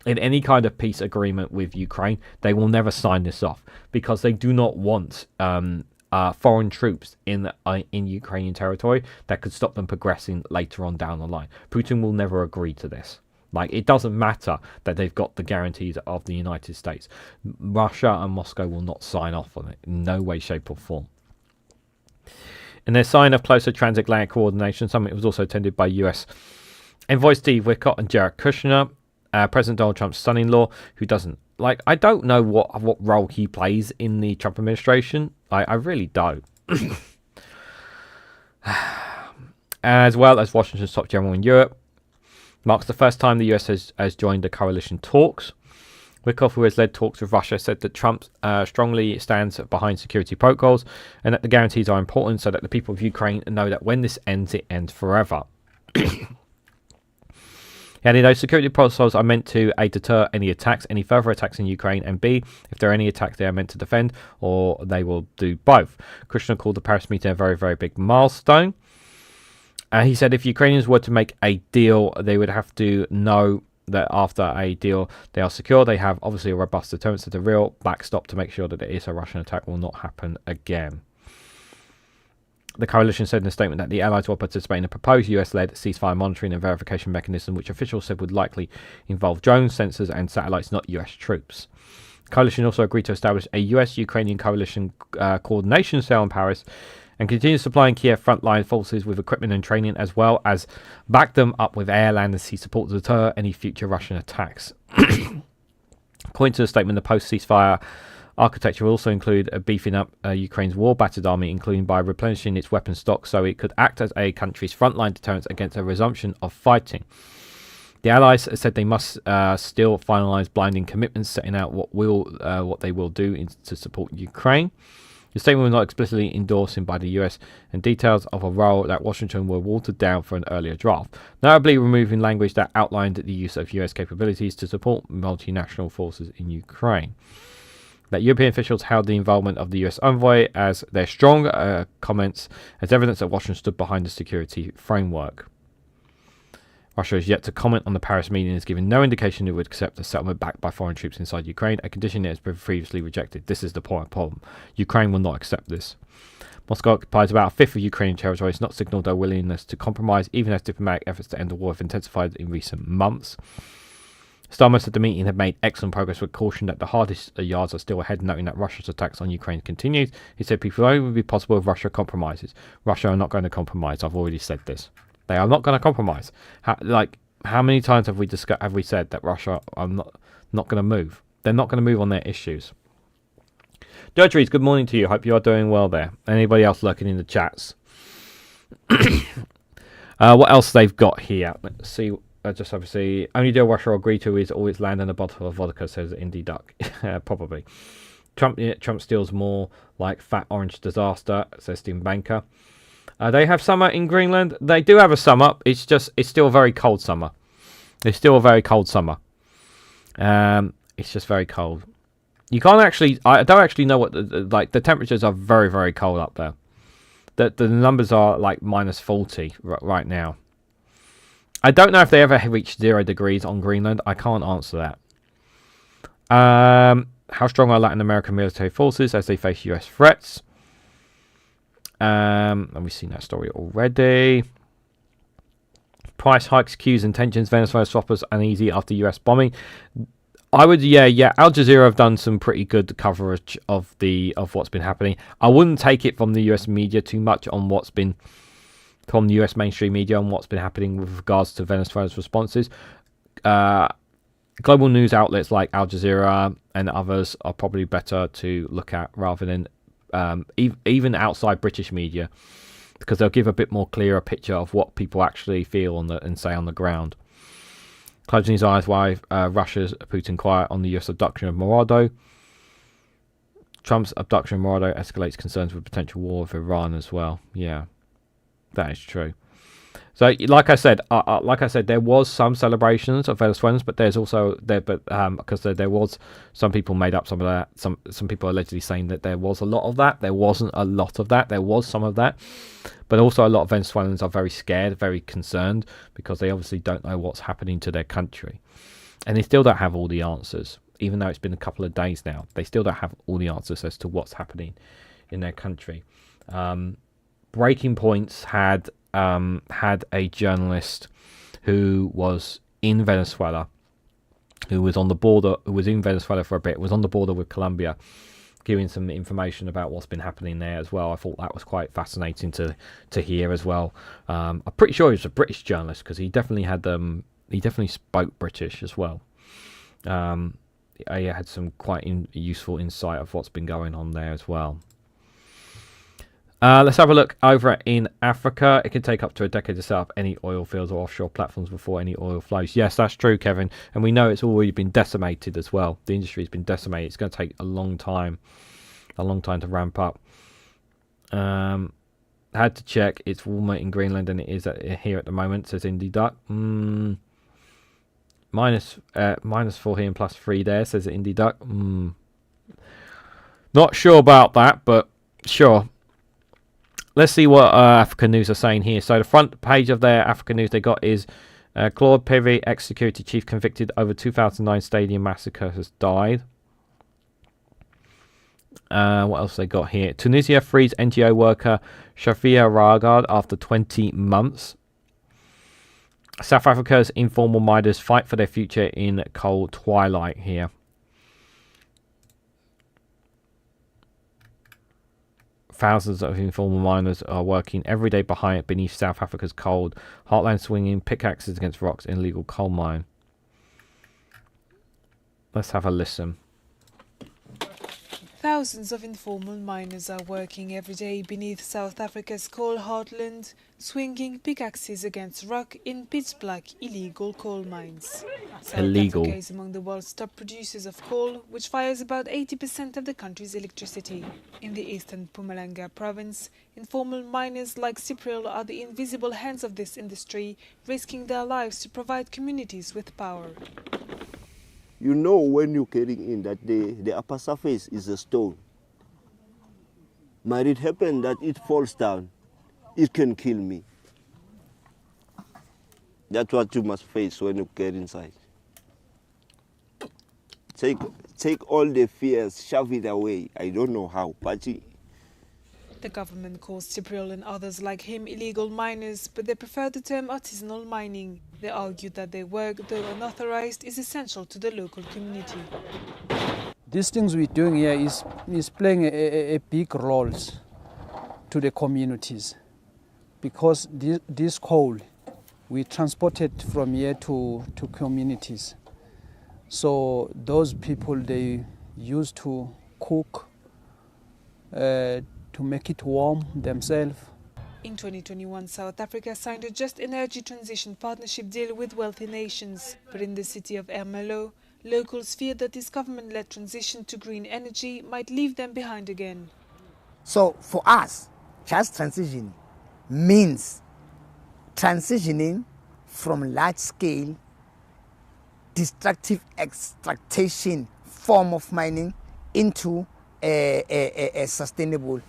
In any kind of peace agreement with Ukraine, they will never sign this off because they do not want foreign troops in Ukrainian territory that could stop them progressing later on down the line. Putin will never agree to this. Like, it doesn't matter that they've got the guarantees of the United States. Russia and Moscow will not sign off on it in no way, shape, or form. In their sign of closer transatlantic coordination summit, it was also attended by US envoy Steve Witkoff and Jared Kushner, President Donald Trump's son-in-law, who doesn't I don't know what role he plays in the Trump administration. I really don't. As well as Washington's top general in Europe. Marks the first time the US has joined the coalition talks. Witkoff, who has led talks with Russia, said that Trump strongly stands behind security protocols and that the guarantees are important so that the people of Ukraine know that when this ends, it ends forever. And those security protocols are meant to A, deter any further attacks in Ukraine, and B, if there are any attacks, they are meant to defend, or they will do both. Kushner called the Paris meeting a very, very big milestone. He said if Ukrainians were to make a deal, they would have to know that after a deal they are secure. They have obviously a robust deterrence to the real backstop to make sure that it is a Russian attack will not happen again. The coalition said in a statement that the allies will participate in a proposed US-led ceasefire monitoring and verification mechanism, which officials said would likely involve drones, sensors, and satellites, not US troops. The coalition also agreed to establish a US-Ukrainian coalition coordination cell in Paris and continue supplying Kiev frontline forces with equipment and training, as well as back them up with air, land, and sea support to deter any future Russian attacks. According to the statement, the post-ceasefire architecture will also include beefing up Ukraine's war-battered army, including by replenishing its weapon stock so it could act as a country's frontline deterrence against a resumption of fighting. The allies said they must still finalise blinding commitments, setting out what they will do to support Ukraine. The statement was not explicitly endorsed by the US, and details of a role that Washington were watered down for an earlier draft, notably removing language that outlined the use of US capabilities to support multinational forces in Ukraine. That European officials held the involvement of the US envoy as their strong comments as evidence that Washington stood behind the security framework. Russia has yet to comment on the Paris meeting and has given no indication it would accept a settlement backed by foreign troops inside Ukraine, a condition it has previously rejected. This is the problem. Ukraine will not accept this. Moscow occupies about a fifth of Ukrainian territory. It's not signalled their willingness to compromise, even as diplomatic efforts to end the war have intensified in recent months. Starmer said the meeting had made excellent progress, with caution that the hardest yards are still ahead, noting that Russia's attacks on Ukraine continued. He said people only would be possible if Russia compromises. Russia are not going to compromise. I've already said this. They are not going to compromise. How many times have we said that Russia are not going to move? They're not going to move on their issues. Judgeries, good morning to you. Hope you are doing well there. Anybody else lurking in the chats? What else they've got here? Let's see. Just obviously, only deal Russia will agree to is always land and a bottle of vodka, says Indie Duck. Probably. Trump steals more like fat orange disaster, says Stephen Banker. They have summer in Greenland. They do have a summer. It's still a very cold summer. It's still a very cold summer. It's just very cold. You can't actually. I don't actually know what the temperatures are very, very cold up there. The numbers are like minus 40 right now. I don't know if they ever reached 0 degrees on Greenland. I can't answer that. How strong are Latin American military forces as they face US threats? And we've seen that story already. Price hikes, queues and tensions. Venezuela swappers uneasy after US bombing. Al Jazeera have done some pretty good coverage of what's been happening. I wouldn't take it from the US media too much on what's been from the US mainstream media on what's been happening with regards to Venezuela's responses. Global news outlets like Al Jazeera and others are probably better to look at rather than even outside British media, because they'll give a bit more clearer picture of what people actually feel and say on the ground. Closing his eyes why Russia's Putin quiet on the US abduction of Morado. Trump's abduction of Morado escalates concerns with potential war with Iran as well. Yeah, that is true. So, like I said, there was some celebrations of Venezuelans, but there's also because there was some people made up some of that. Some people allegedly saying that there was a lot of that. There wasn't a lot of that. There was some of that, but also a lot of Venezuelans are very scared, very concerned, because they obviously don't know what's happening to their country, and they still don't have all the answers. Even though it's been a couple of days now, they still don't have all the answers as to what's happening in their country. Breaking Points had a journalist who was in Venezuela, who was on the border, who was in Venezuela for a bit, was on the border with Colombia, giving some information about what's been happening there as well. I thought that was quite fascinating to hear as well. I'm pretty sure he was a British journalist, because he definitely spoke British as well. He had some quite useful insight of what's been going on there as well. Let's have a look over in Africa. It could take up to a decade to set up any oil fields or offshore platforms before any oil flows. Yes, that's true, Kevin. And we know it's already been decimated as well. The industry's been decimated. It's going to take a long time to ramp up. Had to check. It's warmer in Greenland than it is here at the moment, says Indie Duck. -4 here and +3 there, says Indie Duck. Not sure about that, but sure. Let's see what Africa News are saying here. So the front page of their Africa News they got is Claude Pevy, ex-security chief convicted over 2009 stadium massacre, has died. What else they got here? Tunisia frees NGO worker Shafia Ragard after 20 months. South Africa's informal miners fight for their future in coal twilight here. Thousands of informal miners are working every day beneath South Africa's cold heartland, swinging pickaxes against rocks in illegal coal mine. Let's have a listen. Thousands of informal miners are working every day beneath South Africa's coal heartland, swinging pickaxes against rock in pitch-black illegal coal mines. South Africa is among the world's top producers of coal, which fires about 80% of the country's electricity. In the eastern Mpumalanga province, informal miners like Cypriel are the invisible hands of this industry, risking their lives to provide communities with power. You know when you're getting in that the upper surface is a stone. Might it happen that it falls down, it can kill me. That's what you must face when you get inside. Take all the fears, shove it away. I don't know how, but the government calls Cypriel and others like him illegal miners, but they prefer the term artisanal mining. They argue that their work, though unauthorized, is essential to the local community. These things we're doing here is playing a big role to the communities, because this coal, we transport it from here to communities. So those people, they used to cook, to make it warm themselves. In 2021, South Africa signed a Just Energy Transition Partnership deal with wealthy nations. But in the city of Ermelo, locals fear that this government-led transition to green energy might leave them behind again. So for us, just transition means transitioning from large-scale, destructive extraction form of mining into a sustainable,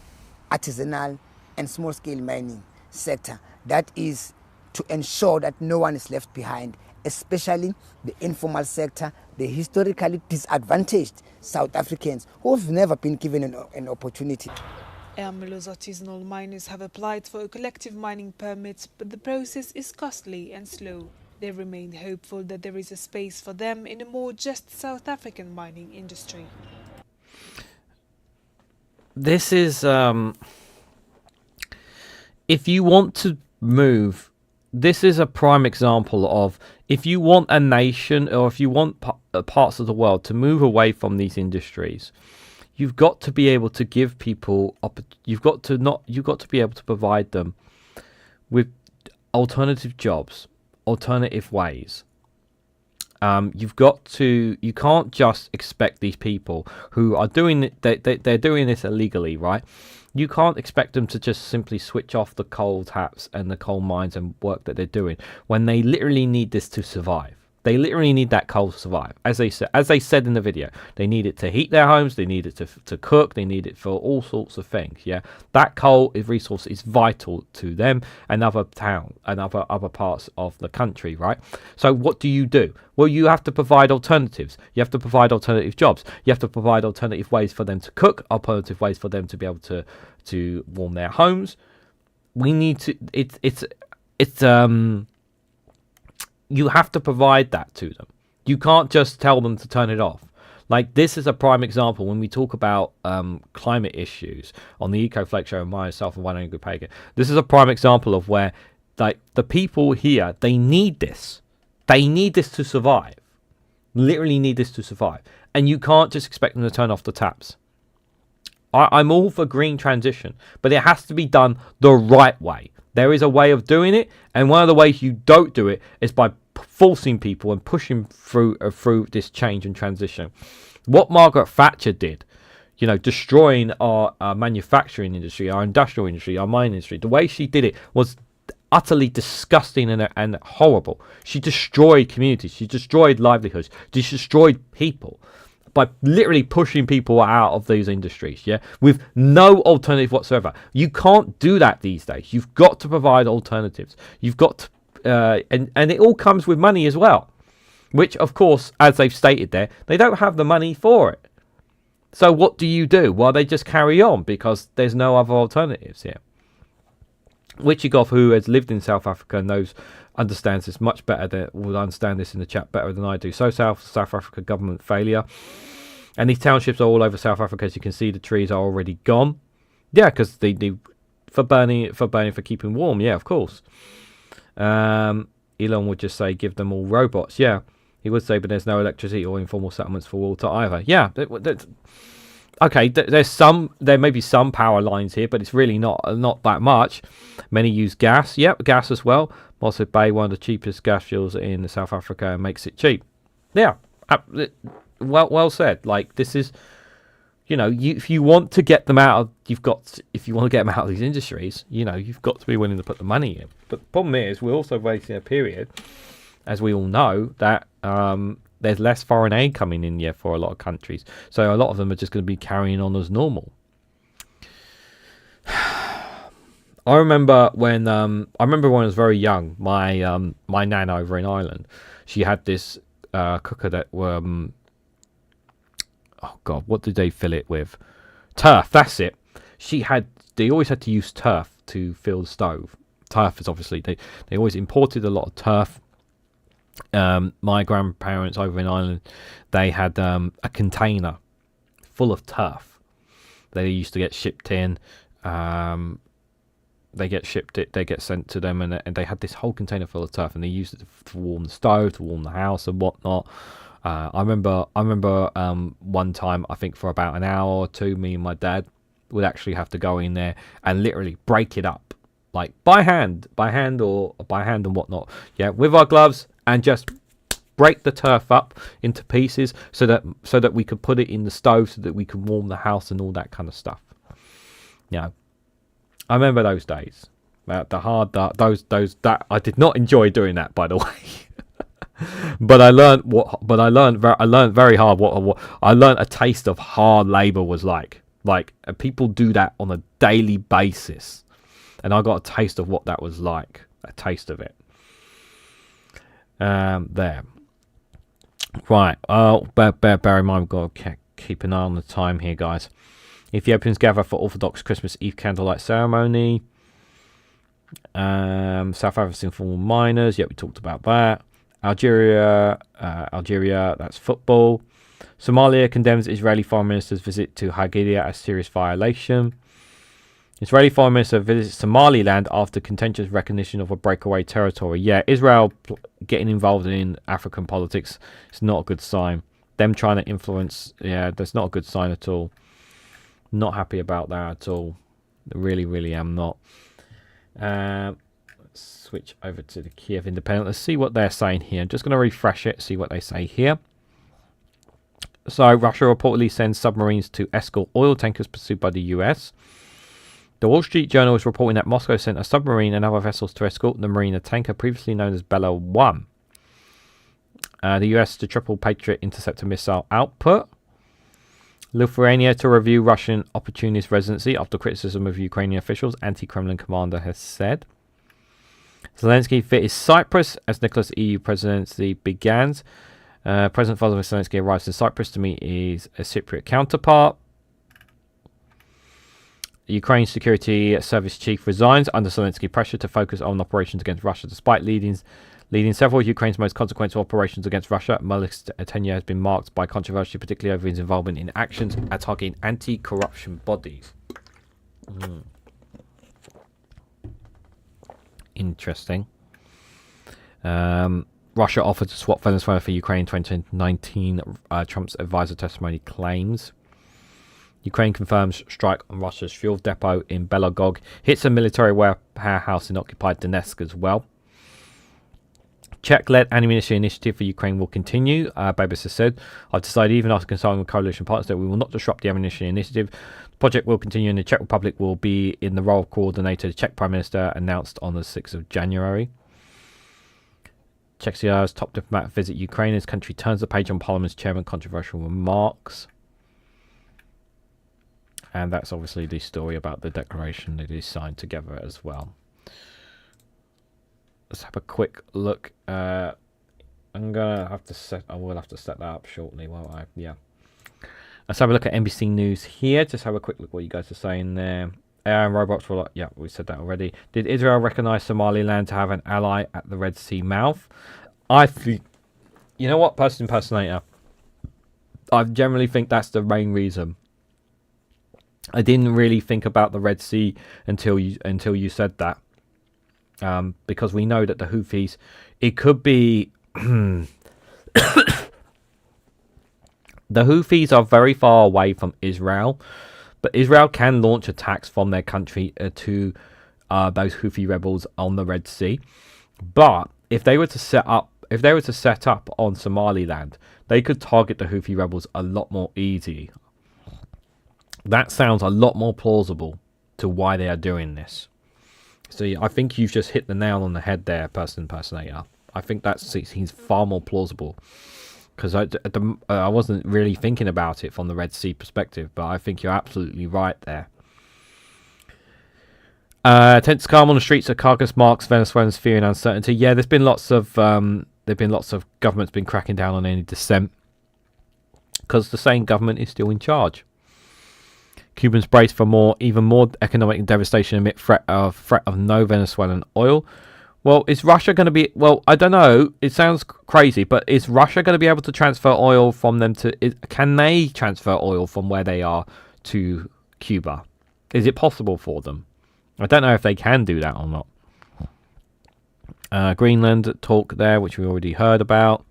artisanal and small-scale mining sector. That is to ensure that no one is left behind, especially the informal sector, the historically disadvantaged South Africans who have never been given an opportunity. Ermelo's artisanal miners have applied for a collective mining permit, but the process is costly and slow. They remain hopeful that there is a space for them in a more just South African mining industry. This is, if you want to move, this is a prime example of, if you want a nation or if you want parts of the world to move away from these industries, you've got to be able to give people, you've got to be able to provide them with alternative jobs, alternative ways. You can't just expect these people who are doing it, they're doing this illegally, right? You can't expect them to just simply switch off the coal taps and the coal mines and work that they're doing when they literally need this to survive. They literally need that coal to survive. As they said in the video, they need it to heat their homes, they need it to cook, they need it for all sorts of things. Yeah, that coal resource is vital to them and other other parts of the country, right? So what do? Well, you have to provide alternatives. You have to provide alternative jobs. You have to provide alternative ways for them to cook, alternative ways for them to be able to warm their homes. We need to. You have to provide that to them. You can't just tell them to turn it off. Like, this is a prime example when we talk about climate issues on the EcoFlex show, myself and One Angry Pagan. This is a prime example of where, like, the people here, they need this. They need this to survive. Literally need this to survive. And you can't just expect them to turn off the taps. I'm all for green transition, but it has to be done the right way. There is a way of doing it, and one of the ways you don't do it is by forcing people and pushing through this change and transition. What Margaret Thatcher did, destroying our manufacturing industry, our industrial industry, our mining industry, the way she did it was utterly disgusting and horrible. She destroyed communities, she destroyed livelihoods, she destroyed people by literally pushing people out of these industries, with no alternative whatsoever. You can't do that these days. You've got to provide alternatives. You've got to, and it all comes with money as well, which, of course, as they've stated there, they don't have the money for it. So what do? Well, they just carry on because there's no other alternatives here. Wichigov, who has lived in South Africa, understands this much better, will understand this in the chat better than I do. So South Africa government failure. And these townships are all over South Africa. As you can see, the trees are already gone. Yeah, because they for burning, for keeping warm. Yeah, of course. Elon would just say, give them all robots. Yeah, he would say, but there's no electricity or informal settlements for water either. Yeah, okay, there may be some power lines here, but it's really not that much. Many use gas. Yep, gas as well. Mossad Bay, one of the cheapest gas fuels in South Africa, and makes it cheap. Yeah, well said. Like, this is, if you want to get them out of, if you want to get them out of these industries, you've got to be willing to put the money in. But the problem is, we're also facing a period, as we all know, that there's less foreign aid coming in yet for a lot of countries. So a lot of them are just going to be carrying on as normal. I remember when I was very young, my nan over in Ireland, she had this cooker that oh god, what did they fill it with? Turf, that's it. They always had to use turf to fill the stove. Turf is obviously, they always imported a lot of turf. My grandparents over in Ireland, they had a container full of turf. They used to get shipped in. They get sent to them, and they had this whole container full of turf, and they used it to warm the stove, to warm the house, and whatnot. I remember one time, I think for about an hour or two, me and my dad would actually have to go in there and literally break it up, like by hand and whatnot. Yeah, with our gloves, and just break the turf up into pieces so that we could put it in the stove, so that we could warm the house and all that kind of stuff. I remember those days. That I did not enjoy doing that, by the way. But I learned very hard what I learned a taste of hard labor was like. Like, people do that on a daily basis, and I got a taste of what that was like. A taste of it. There. Right. Bear in mind, we've got to keep an eye on the time here, guys. Ethiopians gather for Orthodox Christmas Eve candlelight ceremony. South African informal miners. Yeah, we talked about that. Algeria, that's football. Somalia condemns Israeli Foreign Minister's visit to Haggadah as serious violation. Israeli Foreign Minister visits Somaliland after contentious recognition of a breakaway territory. Yeah, Israel getting involved in African politics is not a good sign. Them trying to influence, that's not a good sign at all. Not happy about that at all. Really, really am not. switch over to the Kiev Independent. Let's see what they're saying here. I'm just going to refresh it, see what they say here. So, Russia reportedly sends submarines to escort oil tankers pursued by the US. The Wall Street Journal is reporting that Moscow sent a submarine and other vessels to escort the marine tanker previously known as Bella 1. The US to triple Patriot interceptor missile output. Lithuania to review Russian opportunist residency after criticism of Ukrainian officials, anti-Kremlin commander has said. Zelensky visits Cyprus as Nicholas EU presidency begins. President Volodymyr Zelensky arrives in Cyprus to meet his Cypriot counterpart. Ukraine Security Service Chief resigns under Zelensky pressure to focus on operations against Russia, despite leading several of Ukraine's most consequential operations against Russia. Mueller's tenure has been marked by controversy, particularly over his involvement in actions targeting anti-corruption bodies. Interesting. Russia offered to swap Venezuela for Ukraine in 2019, Trump's advisor testimony claims. Ukraine confirms strike on Russia's fuel depot in Belagog. Hits a military warehouse in occupied Donetsk as well. Czech-led ammunition initiative for Ukraine will continue. Babis has said, I've decided, even after consulting with coalition partners, that we will not disrupt the ammunition initiative. The project will continue and the Czech Republic will be in the role of coordinator. The Czech Prime Minister announced on the 6th of January. Czech's top diplomat visit Ukraine as country turns the page on Parliament's chairman controversial remarks. And that's obviously the story about the declaration that is signed together as well. Let's have a quick look. I will have to set that up shortly, won't I? Yeah. Let's have a look at NBC News here. Just have a quick look what you guys are saying there. And robots were like, yeah, we said that already. Did Israel recognize Somaliland to have an ally at the Red Sea mouth? I think, you know what, person impersonator, I generally think that's the main reason. I didn't really think about the Red Sea until you said that, because we know that the Houthis, it could be the Houthis are very far away from Israel. But Israel can launch attacks from their country to those Houthi rebels on the Red Sea. But if they were to set up on Somaliland, they could target the Houthi rebels a lot more easily. That sounds a lot more plausible to why they are doing this. So I think you've just hit the nail on the head there, person impersonator. I think that seems far more plausible. Because I wasn't really thinking about it from the Red Sea perspective, but I think you're absolutely right there. Tense calm on the streets of Caracas marks Venezuelans' fear and uncertainty. Yeah, there's been lots of governments been cracking down on any dissent because the same government is still in charge. Cubans brace for even more economic devastation amid threat of no Venezuelan oil. Well, is Russia going to be... Well, I don't know. It sounds crazy, but is Russia going to be able to transfer oil from them to... Can they transfer oil from where they are to Cuba? Is it possible for them? I don't know if they can do that or not. Greenland talk there, which we already heard about.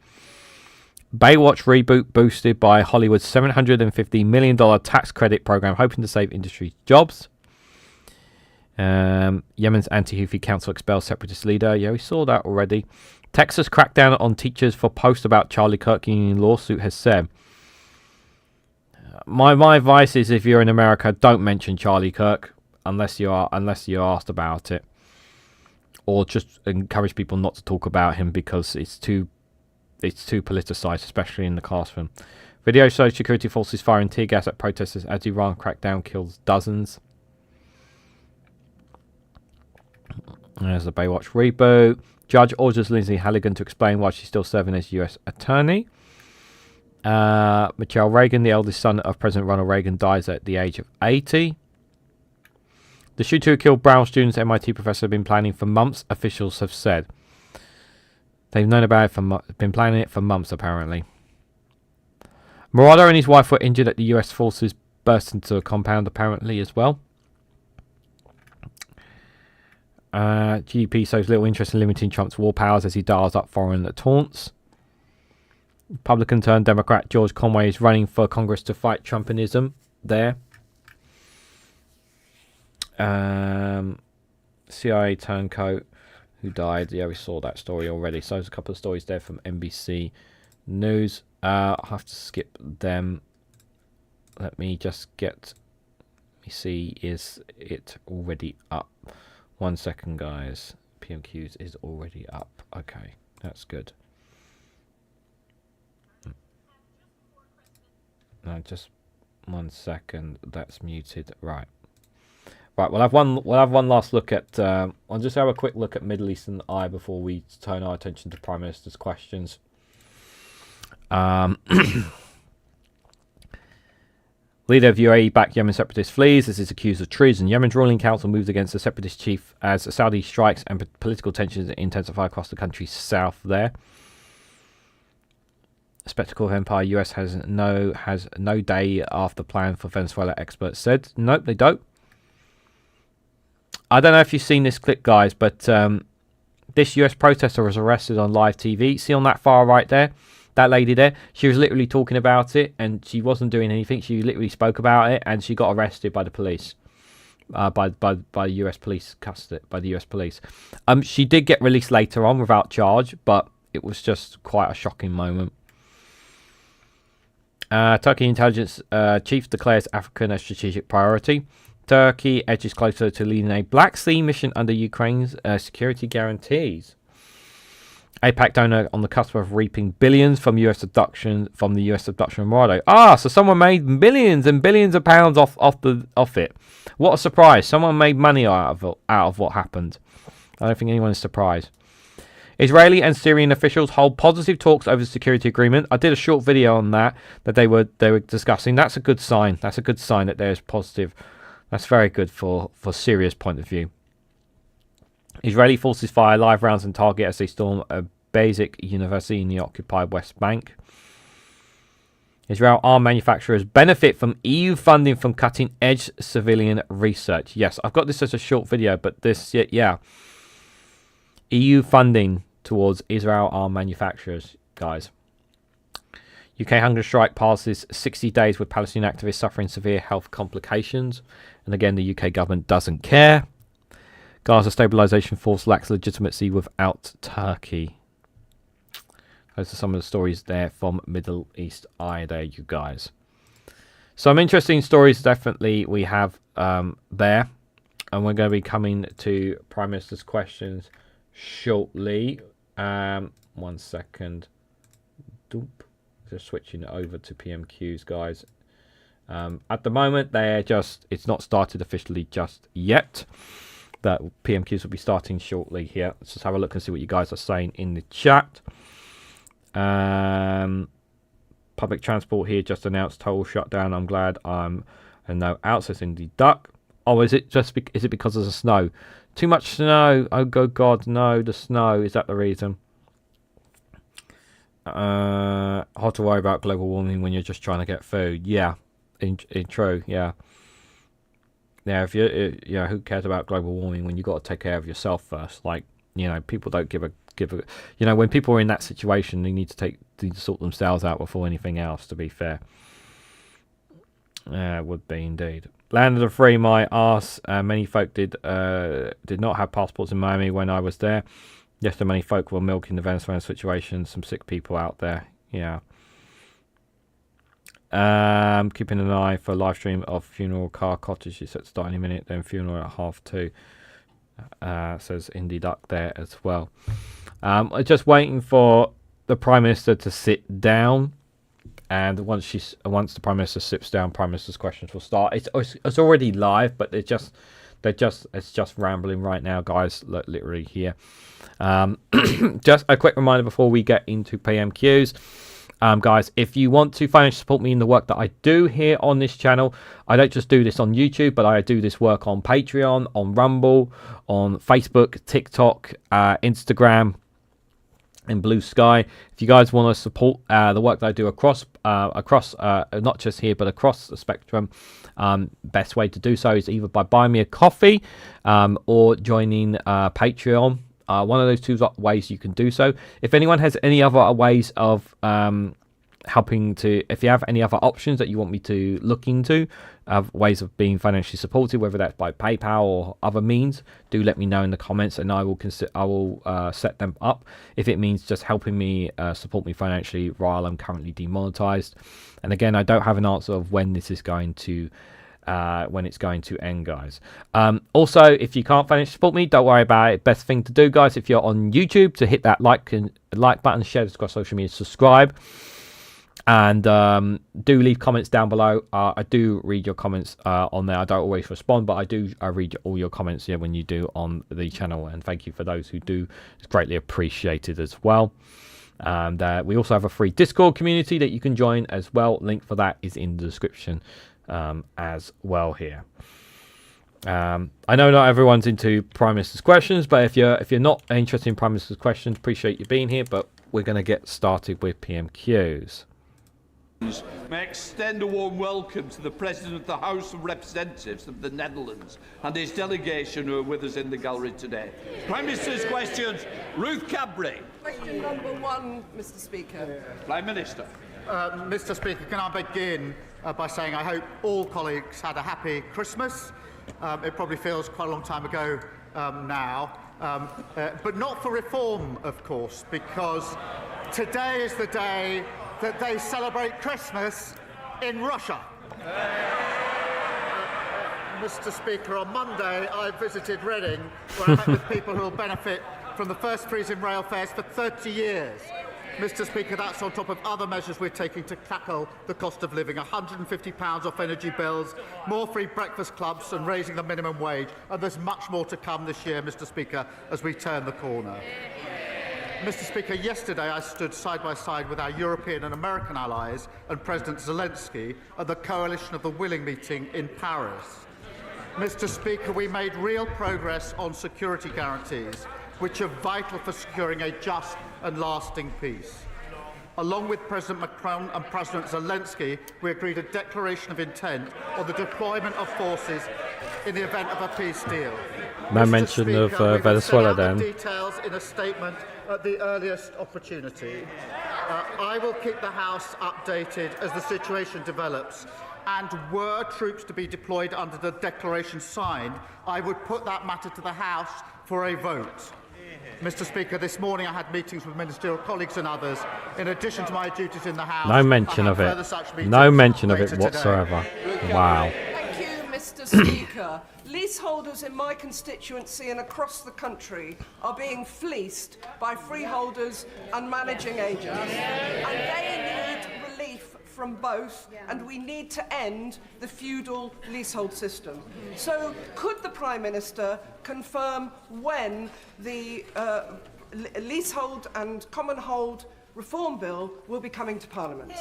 Baywatch reboot boosted by Hollywood's $750 million tax credit program, hoping to save industry jobs. Yemen's anti-Houthi council expels separatist leader. Yeah, we saw that already. Texas crackdown on teachers for post about Charlie Kirk union lawsuit has said. My advice is, if you're in America, don't mention Charlie Kirk unless you're asked about it, or just encourage people not to talk about him because it's too politicized, especially in the classroom. Video shows security forces firing tear gas at protesters as Iran crackdown kills dozens. There's the Baywatch reboot. Judge orders Lindsay Halligan to explain why she's still serving as U.S. attorney. Michael Reagan, the eldest son of President Ronald Reagan, dies at the age of 80. The shooter who killed Brown students, MIT professor, have been planning for months, officials have said. They've known about it been planning it for months, apparently. Marauder and his wife were injured at the U.S. forces burst into a compound, apparently, as well. GDP shows little interest in limiting Trump's war powers as he dials up foreign taunts. Republican turned Democrat George Conway is running for Congress to fight Trumpianism there. CIA turncoat who died. Yeah, we saw that story already. So there's a couple of stories there from NBC News. I'll have to skip them. Let me just get... Let me see, is it already up? 1 second, guys. PMQs is already up. Okay, that's good. No, just 1 second. That's muted. Right. Right. We'll have one last look at. I'll just have a quick look at Middle Eastern Eye before we turn our attention to Prime Minister's questions. Leader of UAE-backed Yemen separatist flees. This is accused of treason. Yemen's ruling council moves against the separatist chief as Saudi strikes and political tensions intensify across the country's south there. Spectacle of Empire. US has no day after plan for Venezuela, experts said. Nope, they don't. I don't know if you've seen this clip, guys, but this US protester was arrested on live TV. See on that far right there? That lady there, she was literally talking about it, and she wasn't doing anything. She literally spoke about it, and she got arrested by the police, by US police custody, by the US police. She did get released later on without charge, but it was just quite a shocking moment. Turkey intelligence chief declares Africa a strategic priority. Turkey edges closer to leading a Black Sea mission under Ukraine's security guarantees. APAC donor on the cusp of reaping billions from the US abduction of Morado. So someone made millions and billions of pounds off it. What a surprise! Someone made money out of what happened. I don't think anyone is surprised. Israeli and Syrian officials hold positive talks over the security agreement. I did a short video on that they were discussing. That's a good sign. That's a good sign that there's positive. That's very good for Syria's point of view. Israeli forces fire live rounds and target as they storm a basic university in the occupied West Bank. Israel arm manufacturers benefit from EU funding from cutting-edge civilian research. Yes, I've got this as a short video, but this, yeah. EU funding towards Israel arm manufacturers, guys. UK hunger strike passes 60 days with Palestinian activists suffering severe health complications. And again, the UK government doesn't care. Gaza stabilisation force lacks legitimacy without Turkey. Those are some of the stories there from Middle East Eye there, you guys. Some interesting stories definitely we have there. And we're going to be coming to Prime Minister's questions shortly. 1 second. Doop. Just switching over to PMQs, guys. At the moment, it's not started officially just yet. That PMQs will be starting shortly here. Let's just have a look and see what you guys are saying in the chat. Public transport here just announced total shutdown. I'm glad I'm no accessing the duck. Oh, is it because of the snow? Too much snow. Oh God, no, the snow. Is that the reason? Hard to worry about global warming when you're just trying to get food. Yeah, in true. Yeah. Yeah, who cares about global warming when you got to take care of yourself first? Like, people don't give a. When people are in that situation, they need to sort themselves out before anything else. To be fair, would be indeed. Land of the free, my arse. Many folk did not have passports in Miami when I was there. Yes, the many folk were milking the Venezuelan situation. Some sick people out there. Yeah. Keeping an eye for live stream of funeral car cottage. It's set to start any minute. Then funeral at 2:30. Says Indy Duck there as well. Just waiting for the Prime Minister to sit down, and once the Prime Minister sits down, Prime Minister's questions will start. It's already live, but it's just rambling right now, guys. Literally here. Just a quick reminder before we get into PMQs. Guys, if you want to financially support me in the work that I do here on this channel, I don't just do this on YouTube, but I do this work on Patreon, on Rumble, on Facebook, TikTok, Instagram, and Blue Sky. If you guys want to support the work that I do across not just here, but across the spectrum, best way to do so is either by buying me a coffee or joining Patreon. One of those two ways you can do so. If anyone has any other ways of helping to, if you have any other options that you want me to look into, ways of being financially supported, whether that's by PayPal or other means, do let me know in the comments, and I will set them up. If it means just helping me support me financially while I'm currently demonetized. And again, I don't have an answer of when this is going to end, guys. Also, if you can't financially support me, don't worry about it. Best thing to do, guys, if you're on YouTube, to hit that like button, share this across social media, subscribe, and do leave comments down below. I do read your comments on there. I don't always respond, but I do read all your comments when you do on the channel, and thank you for those who do. It's greatly appreciated as well. And we also have a free Discord community that you can join as well. Link for that is in the description as well here. I know not everyone's into Prime Minister's questions, but if you're not interested in Prime Minister's questions, appreciate you being here. But we're going to get started with PMQs. May I extend a warm welcome to the President of the House of Representatives of the Netherlands and his delegation who are with us in the gallery today. Prime Minister's questions, Ruth Cadbury. Question number 1, Mr. Speaker. Prime Minister. Mr. Speaker, can I begin by saying I hope all colleagues had a happy Christmas. It probably feels quite a long time ago now, but not for reform, of course, because today is the day that they celebrate Christmas in Russia. Mr. Speaker, on Monday I visited Reading, where I met with people who will benefit from the first freeze in rail fares for 30 years. Mr. Speaker, that's on top of other measures we're taking to tackle the cost of living. £150 off energy bills, more free breakfast clubs and raising the minimum wage. And there's much more to come this year, Mr. Speaker, as we turn the corner. Mr. Speaker, yesterday I stood side by side with our European and American allies and President Zelensky at the Coalition of the Willing meeting in Paris. Mr. Speaker, we made real progress on security guarantees, which are vital for securing a just and lasting peace. Along with President Macron and President Zelensky, we agreed a declaration of intent on the deployment of forces in the event of a peace deal. No mention of Venezuela then. Details in a statement at the earliest opportunity. I will keep the House updated as the situation develops, and were troops to be deployed under the declaration signed, I would put that matter to the House for a vote. Mr. Speaker, this morning I had meetings with ministerial colleagues and others. In addition to my duties in the House, no mention of it. No mention of it whatsoever. Wow. Thank you, Mr. Speaker. Leaseholders in my constituency and across the country are being fleeced by freeholders and managing agents. And they need relief from both, and we need to end the feudal leasehold system. So could the Prime Minister confirm when the leasehold and common hold reform bill will be coming to Parliament?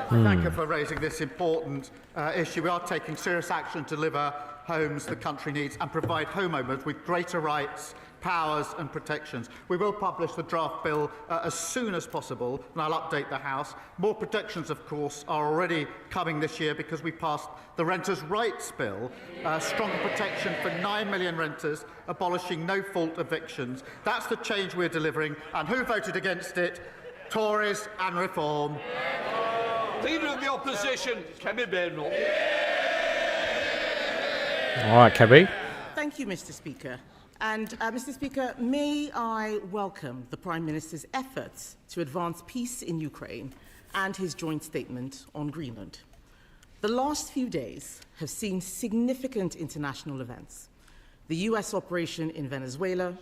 Thank you for raising this important issue. We are taking serious action to deliver homes the country needs and provide homeowners with greater rights, powers and protections. We will publish the draft bill as soon as possible, and I'll update the House. More protections, of course, are already coming this year because we passed the Renters' Rights Bill, stronger protection for 9 million renters, abolishing no-fault evictions. That's the change we're delivering. And who voted against it? Tories and Reform. Leader of the Opposition, Kemi Bernal. All right, Kemi. Thank you, Mr. Speaker. And, Mr. Speaker, may I welcome the Prime Minister's efforts to advance peace in Ukraine and his joint statement on Greenland. The last few days have seen significant international events. The US operation in Venezuela,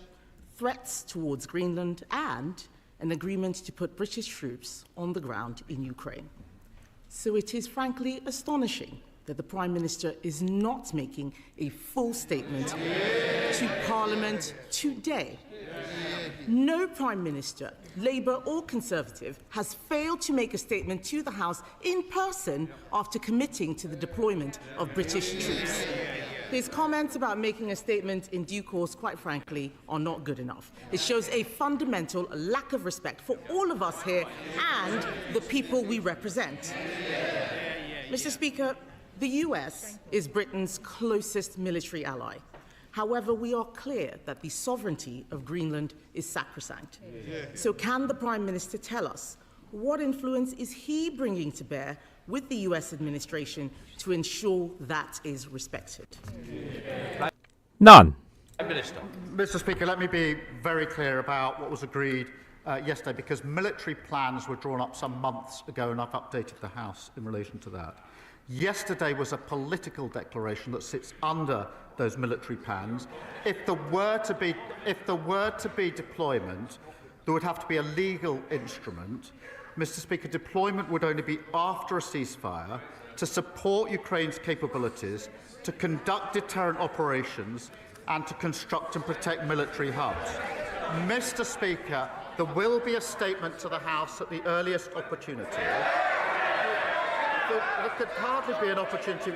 threats towards Greenland, and an agreement to put British troops on the ground in Ukraine. So it is frankly astonishing that the Prime Minister is not making a full statement to Parliament today. No Prime Minister, Labour or Conservative, has failed to make a statement to the House in person after committing to the deployment of British troops. His comments about making a statement in due course, quite frankly, are not good enough. It shows a fundamental lack of respect for all of us here and the people we represent. Mr. Speaker, the US is Britain's closest military ally. However, we are clear that the sovereignty of Greenland is sacrosanct. So can the Prime Minister tell us What influence is he bringing to bear with the US administration to ensure that is respected? None. Mr. Speaker, let me be very clear about what was agreed yesterday, because military plans were drawn up some months ago, and I've updated the House in relation to that. Yesterday was a political declaration that sits under those military plans. If there were to be deployment, there would have to be a legal instrument. Mr. Speaker, deployment would only be after a ceasefire to support Ukraine's capabilities, to conduct deterrent operations, and to construct and protect military hubs. Mr. Speaker, there will be a statement to the House at the earliest opportunity. There could hardly be an opportunity.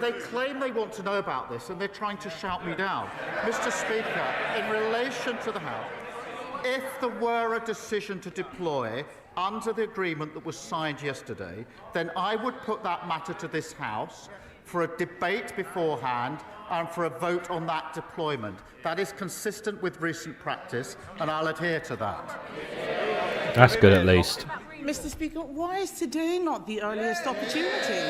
They claim they want to know about this, and they're trying to shout me down. Mr. Speaker, in relation to the House, if there were a decision to deploy under the agreement that was signed yesterday, then I would put that matter to this House for a debate beforehand and for a vote on that deployment. That is consistent with recent practice, and I'll adhere to that. That's good, at least. Mr. Speaker, why is today not the earliest opportunity?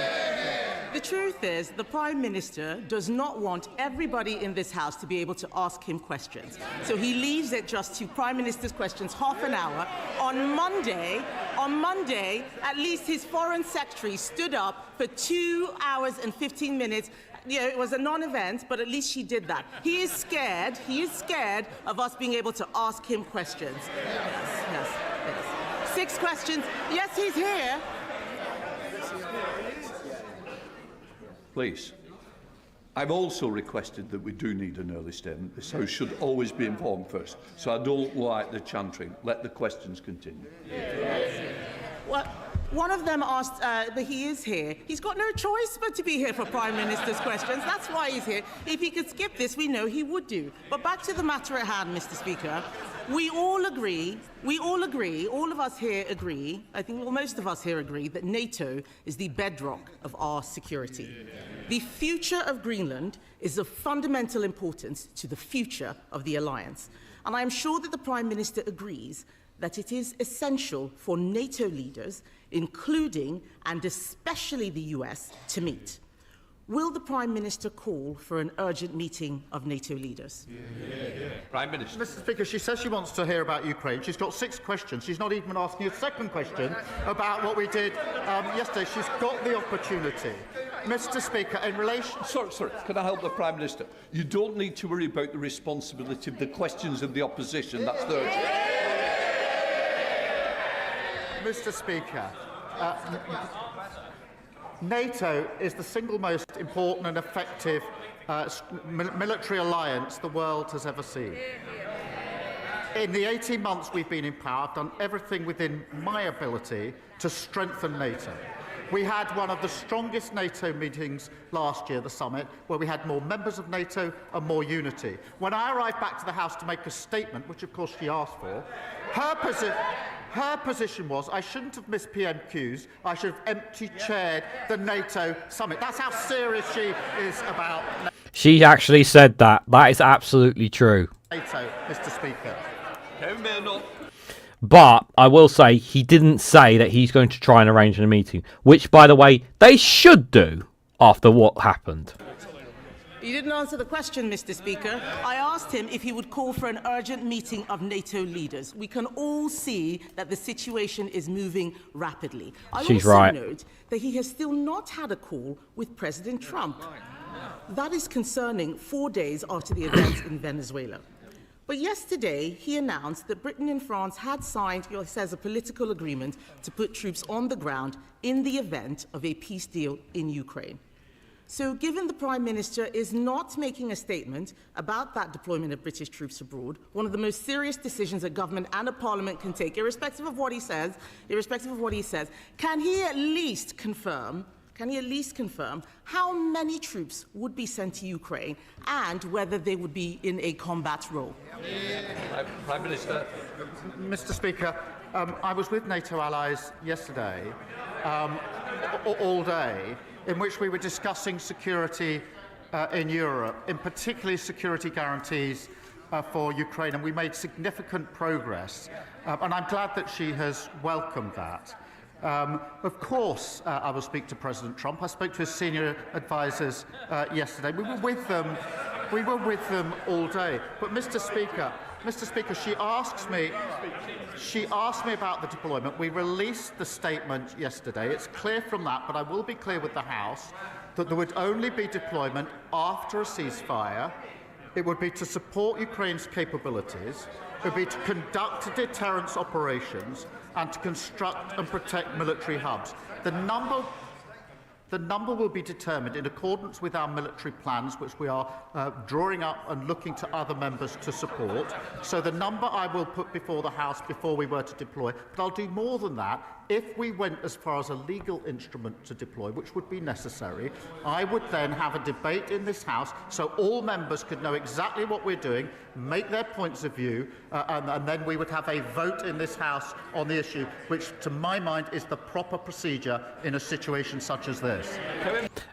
The truth is, the Prime Minister does not want everybody in this House to be able to ask him questions. So he leaves it just to Prime Minister's questions half an hour. On Monday, at least his Foreign Secretary stood up for 2 hours and 15 minutes. You know, it was a non-event, but at least she did that. He is scared of us being able to ask him questions. Yes. 6 questions. Yes, he's here. Please. I've also requested that we do need an early statement. This House should always be informed first. So I don't like the chantering. Let the questions continue. Well, one of them asked, but he is here. He's got no choice but to be here for Prime Minister's questions. That's why he's here. If he could skip this, we know he would do. But back to the matter at hand, Mr. Speaker. We all agree, all of us here agree, I think most of us here agree, that NATO is the bedrock of our security. The future of Greenland is of fundamental importance to the future of the alliance. And I am sure that the Prime Minister agrees that it is essential for NATO leaders, including and especially the US, to meet. Will the Prime Minister call for an urgent meeting of NATO leaders? Prime Minister. Mr. Speaker, she says she wants to hear about Ukraine. She's got 6 questions. She's not even asking a second question about what we did yesterday. She's got the opportunity. Mr. Speaker, in relation... Sorry, can I help the Prime Minister? You don't need to worry about the responsibility of the questions of the opposition. That's the urgent. Mr. Speaker, NATO is the single most important and effective military alliance the world has ever seen. In the 18 months we've been in power, I've done everything within my ability to strengthen NATO. We had one of the strongest NATO meetings last year, the summit, where we had more members of NATO and more unity. When I arrived back to the House to make a statement, which of course she asked for, her position was I shouldn't have missed PMQs, I should have empty-chaired the NATO summit. That's how serious she is about NATO. She actually said that. That is absolutely true. NATO, Mr. Speaker. But I will say he didn't say that he's going to try and arrange a meeting, which, by the way, they should do after what happened. You didn't answer the question, Mr. Speaker. I asked him if he would call for an urgent meeting of NATO leaders. We can all see that the situation is moving rapidly. She's also right. note that he has still not had a call with President Trump. That is concerning 4 days after the events in Venezuela. But yesterday, he announced that Britain and France had signed, he says, a political agreement to put troops on the ground in the event of a peace deal in Ukraine. So given the Prime Minister is not making a statement about that deployment of British troops abroad, one of the most serious decisions a government and a parliament can take, irrespective of what he says, can he at least confirm how many troops would be sent to Ukraine and whether they would be in a combat role? Prime Minister. Mr. Speaker, I was with NATO allies yesterday, all day, in which we were discussing security in Europe, in particular security guarantees for Ukraine, and we made significant progress. And I'm glad that she has welcomed that. Of course, I will speak to President Trump. I spoke to his senior advisors yesterday. We were with them all day. But Mr. Speaker, she asked me about the deployment. We released the statement yesterday. It's clear from that, but I will be clear with the House that there would only be deployment after a ceasefire. It would be to support Ukraine's capabilities. It would be to conduct deterrence operations and to construct and protect military hubs. The number will be determined in accordance with our military plans, which we are drawing up and looking to other members to support. So the number I will put before the House before we were to deploy, but I'll do more than that. If we went as far as a legal instrument to deploy, which would be necessary, I would then have a debate in this House so all members could know exactly what we're doing, make their points of view, and then we would have a vote in this House on the issue, which to my mind is the proper procedure in a situation such as this.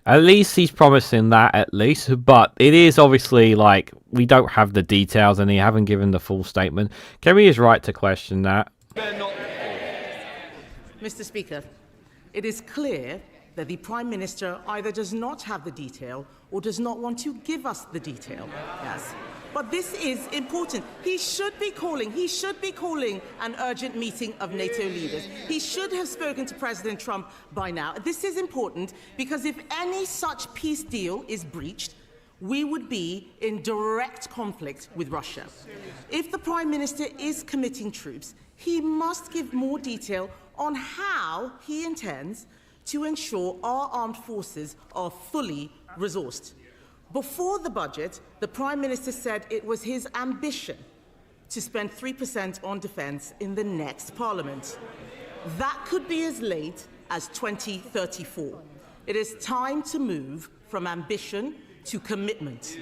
At least he's promising that, at least, but it is obviously like we don't have the details and he haven't given the full statement. Kerry is right to question that. Mr. Speaker, it is clear that the Prime Minister either does not have the detail or does not want to give us the detail. Yes. But this is important. He should be calling an urgent meeting of NATO leaders. He should have spoken to President Trump by now. This is important because if any such peace deal is breached, we would be in direct conflict with Russia. If the Prime Minister is committing troops, he must give more detail on how he intends to ensure our armed forces are fully resourced. Before the budget, the Prime Minister said it was his ambition to spend 3% on defence in the next Parliament. That could be as late as 2034. It is time to move from ambition to commitment.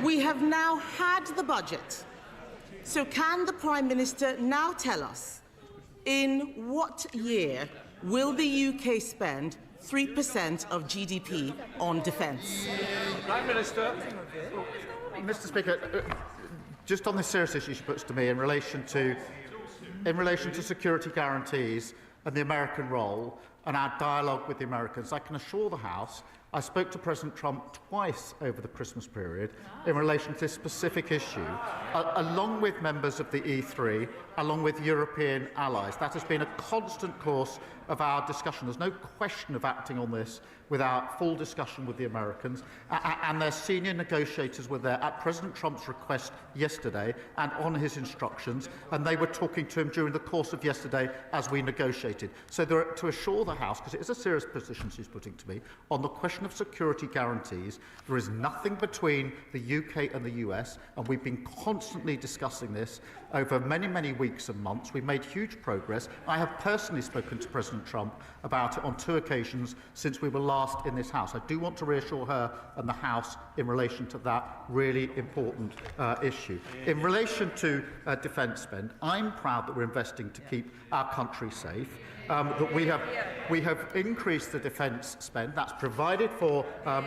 We have now had the budget. So can the Prime Minister now tell us in what year will the UK spend 3% of GDP on defence? Prime Minister. Mr. Speaker, just on this serious issue she puts to me in relation to security guarantees and the American role and our dialogue with the Americans, I can assure the House I spoke to President Trump twice over the Christmas period in relation to this specific issue, along with members of the E3, along with European allies. That has been a constant course of our discussion. There's no question of acting on this without full discussion with the Americans, and their senior negotiators were there at President Trump's request yesterday and on his instructions, and they were talking to him during the course of yesterday as we negotiated. So to assure the House, because it is a serious position she's putting to me, on the question of security guarantees, there is nothing between the UK and the US, and we've been constantly discussing this over many, many weeks and months. We've made huge progress. I have personally spoken to President Trump about it on 2 occasions since we were last in this House. I do want to reassure her and the House in relation to that really important issue. In relation to defence spend, I'm proud that we're investing to keep our country safe. That we have increased the defence spend. That's provided for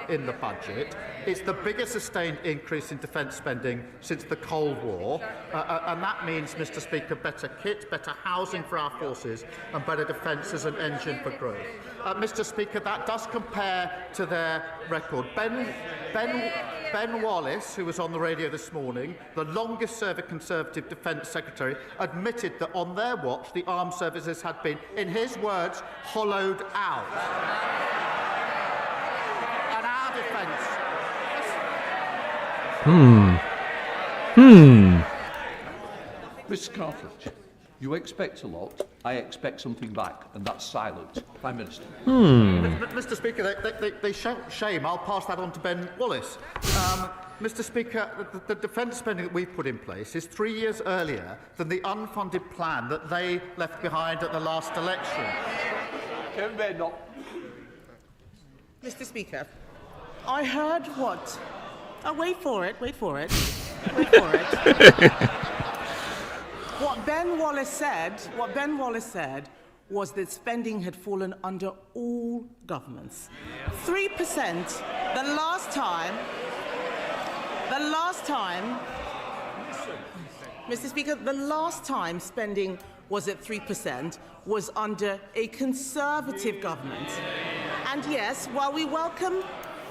in the budget. It's the biggest sustained increase in defence spending since the Cold War, and that means, Mr. Speaker, better kit, better housing for our forces, and better defence as an engine for growth. Mr. Speaker, that does compare to their record. Ben Wallace, who was on the radio this morning, the longest-serving Conservative Defence Secretary, admitted that on their watch the armed services had been, in his words, hollowed out. And our defence... Mr. Cartledge, you expect a lot. I expect something back, and that's silence. Prime Minister. Mr. Speaker, they shout shame. I'll pass that on to Ben Wallace. Mr. Speaker, the defence spending that we've put in place is 3 years earlier than the unfunded plan that they left behind at the last election. Mr. Speaker, I heard what... Oh, wait for it. What Ben Wallace said was that spending had fallen under all governments. 3%, the last time The last time, Mr. Speaker, the last time spending was at 3% was under a Conservative government. And yes, while we welcome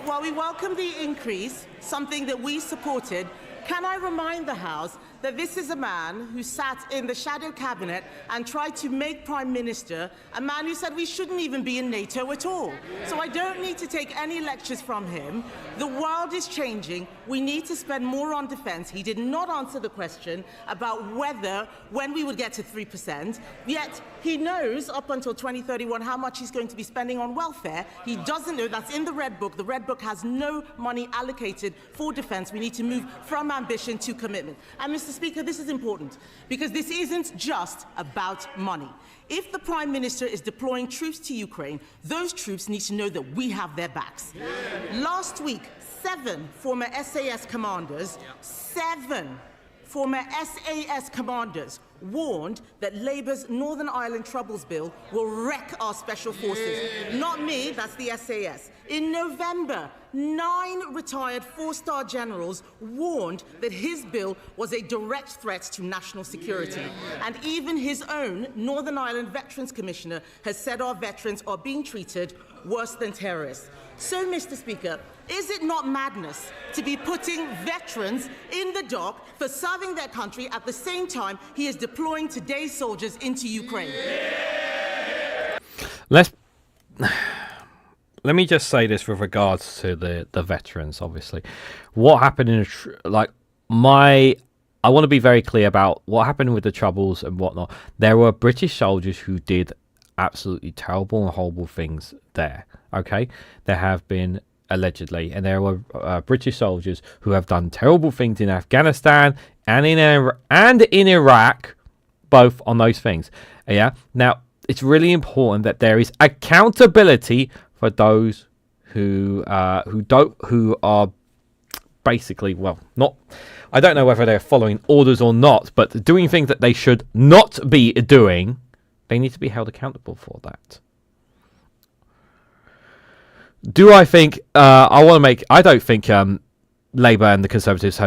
the increase, something that we supported, can I remind the House that this is a man who sat in the shadow cabinet and tried to make Prime Minister a man who said we shouldn't even be in NATO at all. So I don't need to take any lectures from him. The world is changing. We need to spend more on defence. He did not answer the question about when we would get to 3%, yet he knows up until 2031 how much he's going to be spending on welfare. He doesn't know. That's in the Red Book. The Red Book has no money allocated for defence. We need to move from ambition to commitment. And Mr. Speaker, this is important because this isn't just about money. If the Prime Minister is deploying troops to Ukraine, those troops need to know that we have their backs. Yeah. Last week, 7 former SAS commanders, 7 former SAS commanders warned that Labour's Northern Ireland Troubles Bill will wreck our special forces. Yeah. Not me, that's the SAS. In November, 9 retired 4-star generals warned that his bill was a direct threat to national security. Yeah. And even his own Northern Ireland Veterans Commissioner has said our veterans are being treated worse than terrorists. So, Mr. Speaker, is it not madness to be putting veterans in the dock for serving their country at the same time he is deploying today's soldiers into Ukraine? Let me just say this with regards to the veterans, obviously. What happened in I want to be very clear about what happened with the Troubles and whatnot. There were British soldiers who did absolutely terrible and horrible things there, okay? There have been, allegedly, and there were British soldiers who have done terrible things in Afghanistan and in Iraq, both on those things. Yeah. Now, it's really important that there is accountability for those who are basically, well, not. I don't know whether they're following orders or not, but doing things that they should not be doing. They need to be held accountable for that. Do I think? I don't think Labour and the Conservatives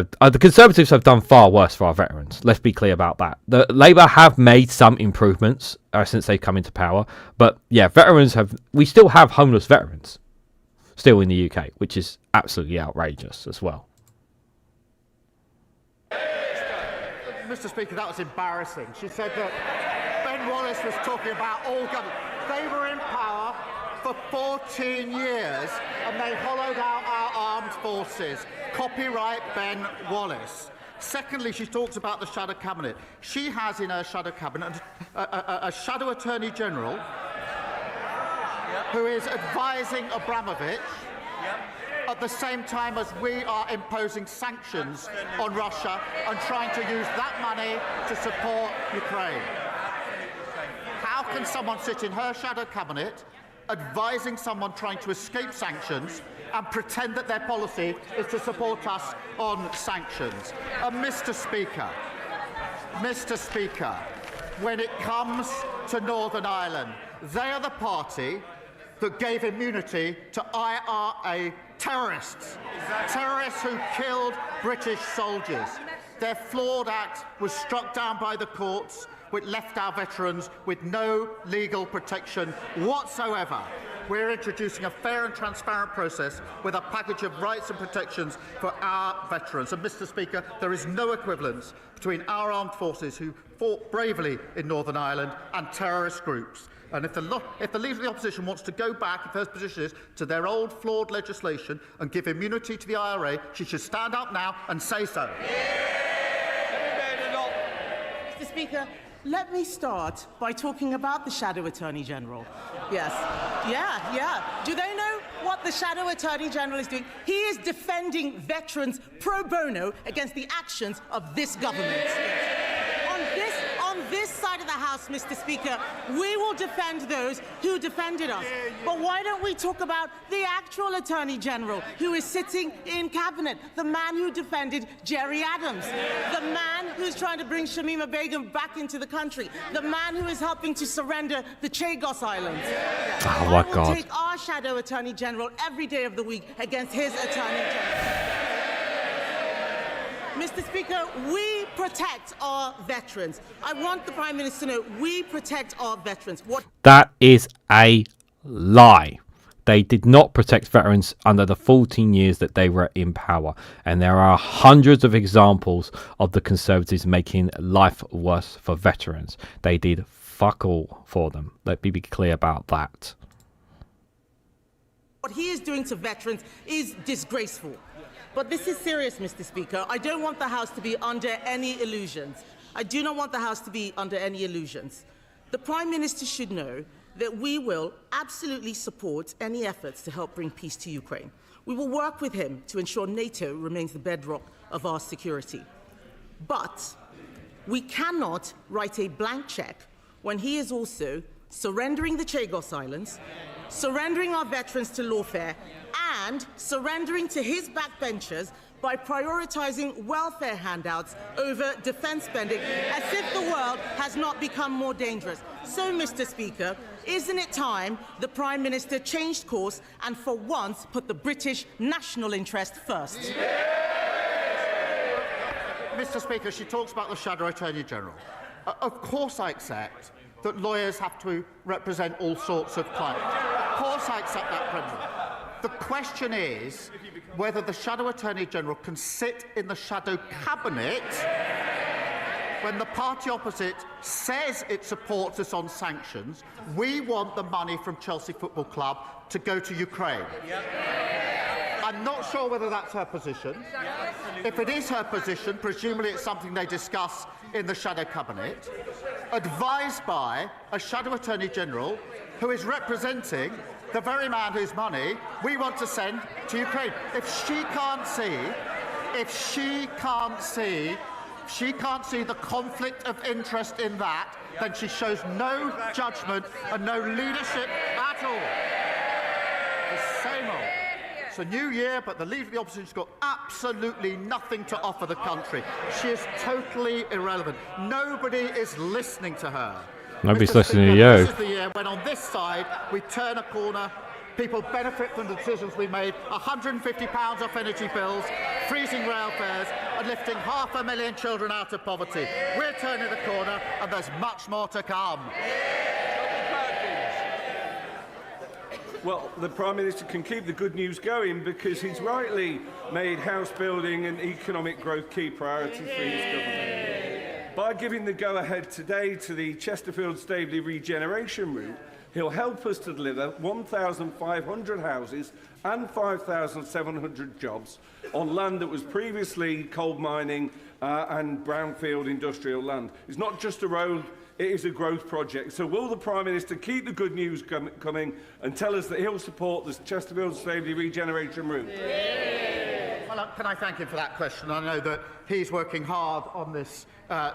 have done far worse for our veterans. Let's be clear about that. The Labour have made some improvements since they've come into power, but yeah, we still have homeless veterans still in the UK, which is absolutely outrageous as well. Mr. Speaker, that was embarrassing. She said that Ben Wallace was talking about all government. They were in power for 14 years and they hollowed out our armed forces. Copyright Ben Wallace. Secondly, she talks about the shadow cabinet. She has in her shadow cabinet a shadow attorney general who is advising Abramovich at the same time as we are imposing sanctions on Russia and trying to use that money to support Ukraine. How can someone sit in her shadow cabinet advising someone trying to escape sanctions and pretend that their policy is to support us on sanctions? And Mr. Speaker, when it comes to Northern Ireland, they are the party that gave immunity to IRA terrorists, terrorists who killed British soldiers. Their flawed act was struck down by the courts, which left our veterans with no legal protection whatsoever. We're introducing a fair and transparent process with a package of rights and protections for our veterans. And Mr. Speaker, there is no equivalence between our armed forces who fought bravely in Northern Ireland and terrorist groups. And if the Leader of the Opposition wants to go back, if her position is, to their old flawed legislation and give immunity to the IRA, she should stand up now and say so. Mr. Speaker, let me start by talking about the Shadow Attorney General. Yes. Yeah. Do they know what the Shadow Attorney General is doing? He is defending veterans pro bono against the actions of this government. On this side of the House, Mr. Speaker, we will defend those who defended us. But why don't we talk about the actual Attorney General who is sitting in Cabinet, the man who defended Jerry Adams, the man who's trying to bring Shamima Begum back into the country, the man who is helping to surrender the Chagos Islands. Oh, my God. I will take our Shadow Attorney General every day of the week against his Attorney General. Mr. Speaker, we protect our veterans. I want the Prime Minister to know we protect our veterans. That is a lie. They did not protect veterans under the 14 years that they were in power. And there are hundreds of examples of the Conservatives making life worse for veterans. They did fuck all for them. Let me be clear about that. What he is doing to veterans is disgraceful. But this is serious, Mr. Speaker. I don't want the House to be under any illusions. I do not want the House to be under any illusions. The Prime Minister should know that we will absolutely support any efforts to help bring peace to Ukraine. We will work with him to ensure NATO remains the bedrock of our security. But we cannot write a blank check when he is also surrendering the Chagos Islands, surrendering our veterans to lawfare, and surrendering to his backbenchers by prioritising welfare handouts over defence spending, as if the world has not become more dangerous. So, Mr. Speaker, isn't it time the Prime Minister changed course and for once put the British national interest first? Mr. Speaker, she talks about the Shadow Attorney General. Of course I accept that lawyers have to represent all sorts of clients. Of course I accept that principle. The question is whether the Shadow Attorney General can sit in the Shadow Cabinet when the party opposite says it supports us on sanctions. We want the money from Chelsea Football Club to go to Ukraine. I'm not sure whether that's her position. If it is her position, presumably it's something they discuss in the Shadow Cabinet, advised by a Shadow Attorney General who is representing the very man whose money we want to send to Ukraine. If she can't see the conflict of interest in that, then she shows no judgment and no leadership at all. The same old. It's a new year, but the Leader of the Opposition's got absolutely nothing to offer the country. She is totally irrelevant. Nobody is listening to her. Nobody's listening to you. This is the year when on this side we turn a corner, people benefit from the decisions we made, £150 off energy bills, freezing rail fares and lifting 500,000 children out of poverty. We're turning the corner and there's much more to come. Well, the Prime Minister can keep the good news going because he's rightly made house building and economic growth key priorities for his government. By giving the go-ahead today to the Chesterfield-Staveley regeneration route, he'll help us to deliver 1,500 houses and 5,700 jobs on land that was previously coal mining and brownfield industrial land. It's not just a road, it is a growth project. So will the Prime Minister keep the good news coming and tell us that he'll support the Chesterfield-Staveley regeneration route? Well, can I thank him for that question? I know that he's working hard on this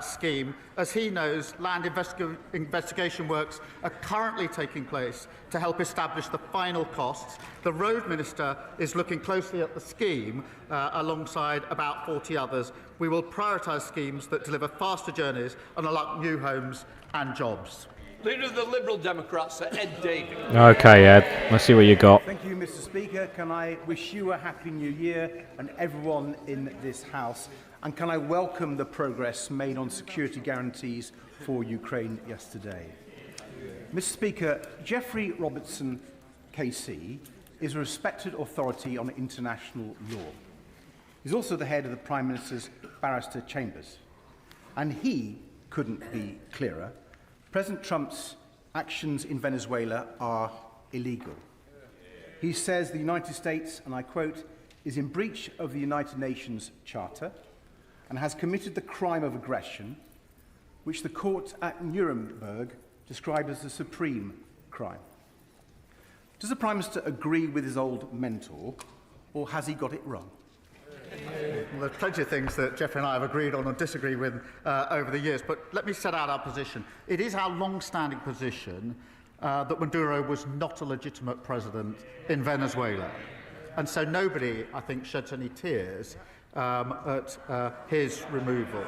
scheme. As he knows, land investigation works are currently taking place to help establish the final costs. The Road Minister is looking closely at the scheme alongside about 40 others. We will prioritise schemes that deliver faster journeys and unlock new homes and jobs. Leader of the Liberal Democrats, Sir Ed Davey. Okay, Ed, let's see what you got. Thank you, Mr. Speaker. Can I wish you a happy new year and everyone in this House? And can I welcome the progress made on security guarantees for Ukraine yesterday? Mr. Speaker, Geoffrey Robertson, KC, is a respected authority on international law. He's also the head of the Prime Minister's barrister chambers. And he couldn't be clearer. President Trump's actions in Venezuela are illegal. He says the United States, and I quote, is in breach of the United Nations Charter and has committed the crime of aggression, which the court at Nuremberg described as the supreme crime. Does the Prime Minister agree with his old mentor, or has he got it wrong? Well, there's plenty of things that Geoffrey and I have agreed on or disagree with over the years, but let me set out our position. It is our long-standing position that Maduro was not a legitimate president in Venezuela. And so nobody, I think, sheds any tears at his removal.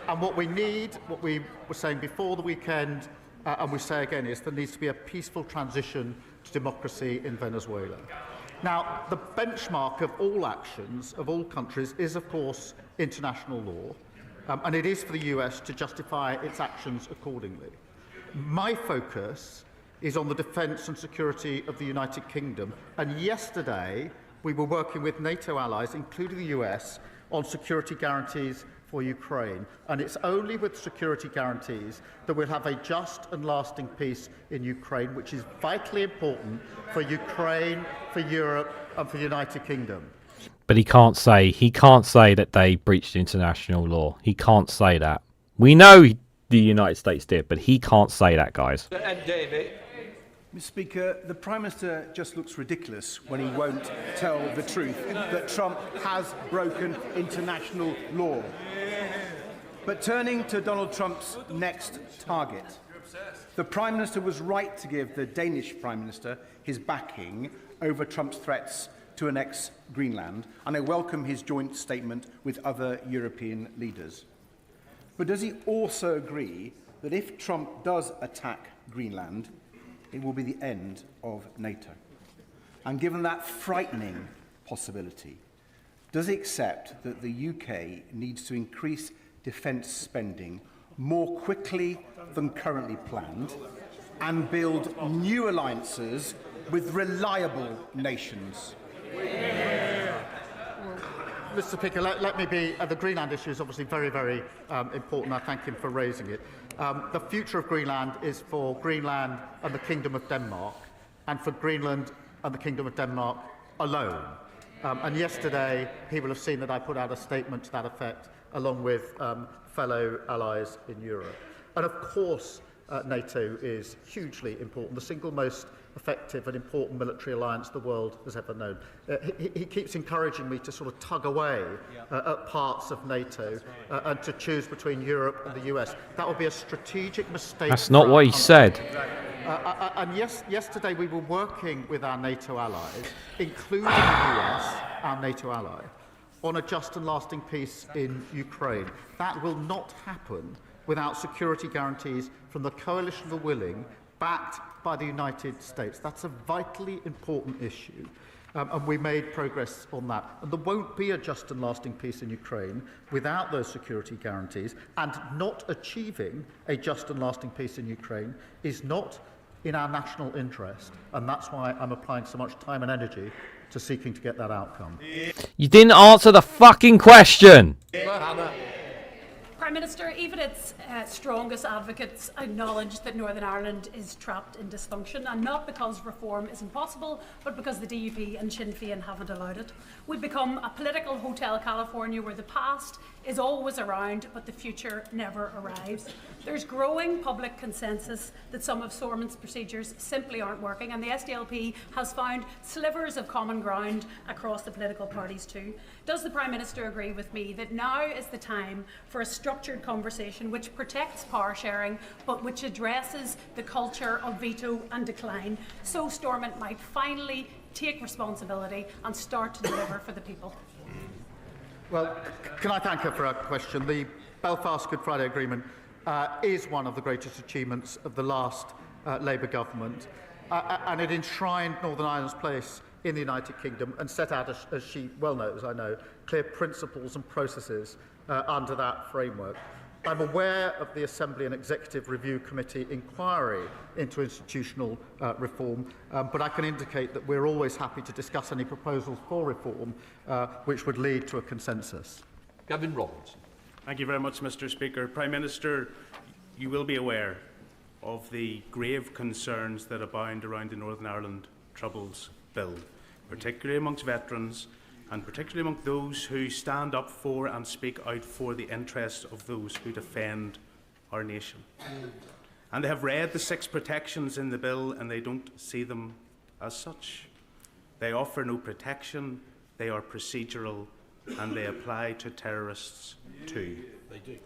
And what we need, what we were saying before the weekend, and we say again, is there needs to be a peaceful transition to democracy in Venezuela. Now, the benchmark of all actions of all countries is, of course, international law, and it is for the US to justify its actions accordingly. My focus is on the defence and security of the United Kingdom, and yesterday we were working with NATO allies, including the US, on security guarantees for Ukraine. And it's only with security guarantees that we'll have a just and lasting peace in Ukraine, which is vitally important for Ukraine, for Europe, and for the United Kingdom. But he can't say that they breached international law. He can't say that. We know the United States did, but he can't say that, guys. David. Mr. Speaker, the Prime Minister just looks ridiculous when he won't tell the truth that Trump has broken international law. But turning to Donald Trump's next target, the Prime Minister was right to give the Danish Prime Minister his backing over Trump's threats to annex Greenland, and I welcome his joint statement with other European leaders. But does he also agree that if Trump does attack Greenland, it will be the end of NATO? And given that frightening possibility, does he accept that the UK needs to increase defence spending more quickly than currently planned and build new alliances with reliable nations? Mr. Speaker, let me be. The Greenland issue is obviously very, very important. I thank him for raising it. The future of Greenland is for Greenland and the Kingdom of Denmark, and for Greenland and the Kingdom of Denmark alone. And yesterday, he will have seen that I put out a statement to that effect, along with fellow allies in Europe. And of course, NATO is hugely important, the single most effective and important military alliance the world has ever known. He keeps encouraging me to sort of tug away at parts of NATO and to choose between Europe and the US. That would be a strategic mistake. That's not what he said. And yesterday we were working with our NATO allies, including the US, our NATO ally, on a just and lasting peace in Ukraine. That will not happen without security guarantees from the coalition of the willing, backed by the United States. That's a vitally important issue, and we made progress on that. And there won't be a just and lasting peace in Ukraine without those security guarantees, and not achieving a just and lasting peace in Ukraine is not in our national interest, and that's why I'm applying so much time and energy to seeking to get that outcome. You didn't answer the fucking question! Prime Minister, even its strongest advocates acknowledge that Northern Ireland is trapped in dysfunction, and not because reform isn't possible, but because the DUP and Sinn Féin haven't allowed it. We've become a political Hotel California where the past is always around, but the future never arrives. There's growing public consensus that some of Stormont's procedures simply aren't working, and the SDLP has found slivers of common ground across the political parties too. Does the Prime Minister agree with me that now is the time for a structured conversation which protects power sharing, but which addresses the culture of veto and decline, so Stormont might finally take responsibility and start to deliver for the people? Well, can I thank her for her question? The Belfast Good Friday Agreement is one of the greatest achievements of the last Labour government, and it enshrined Northern Ireland's place in the United Kingdom and set out, as she well knows, I know, clear principles and processes under that framework. I'm aware of the Assembly and Executive Review Committee inquiry into institutional reform, but I can indicate that we're always happy to discuss any proposals for reform which would lead to a consensus. Gavin Robertson. Thank you very much, Mr. Speaker. Prime Minister, you will be aware of the grave concerns that abound around the Northern Ireland Troubles Bill, particularly amongst veterans and particularly among those who stand up for and speak out for the interests of those who defend our nation. And they have read the 6 protections in the bill and they don't see them as such. They offer no protection, they are procedural, and they apply to terrorists too. They do.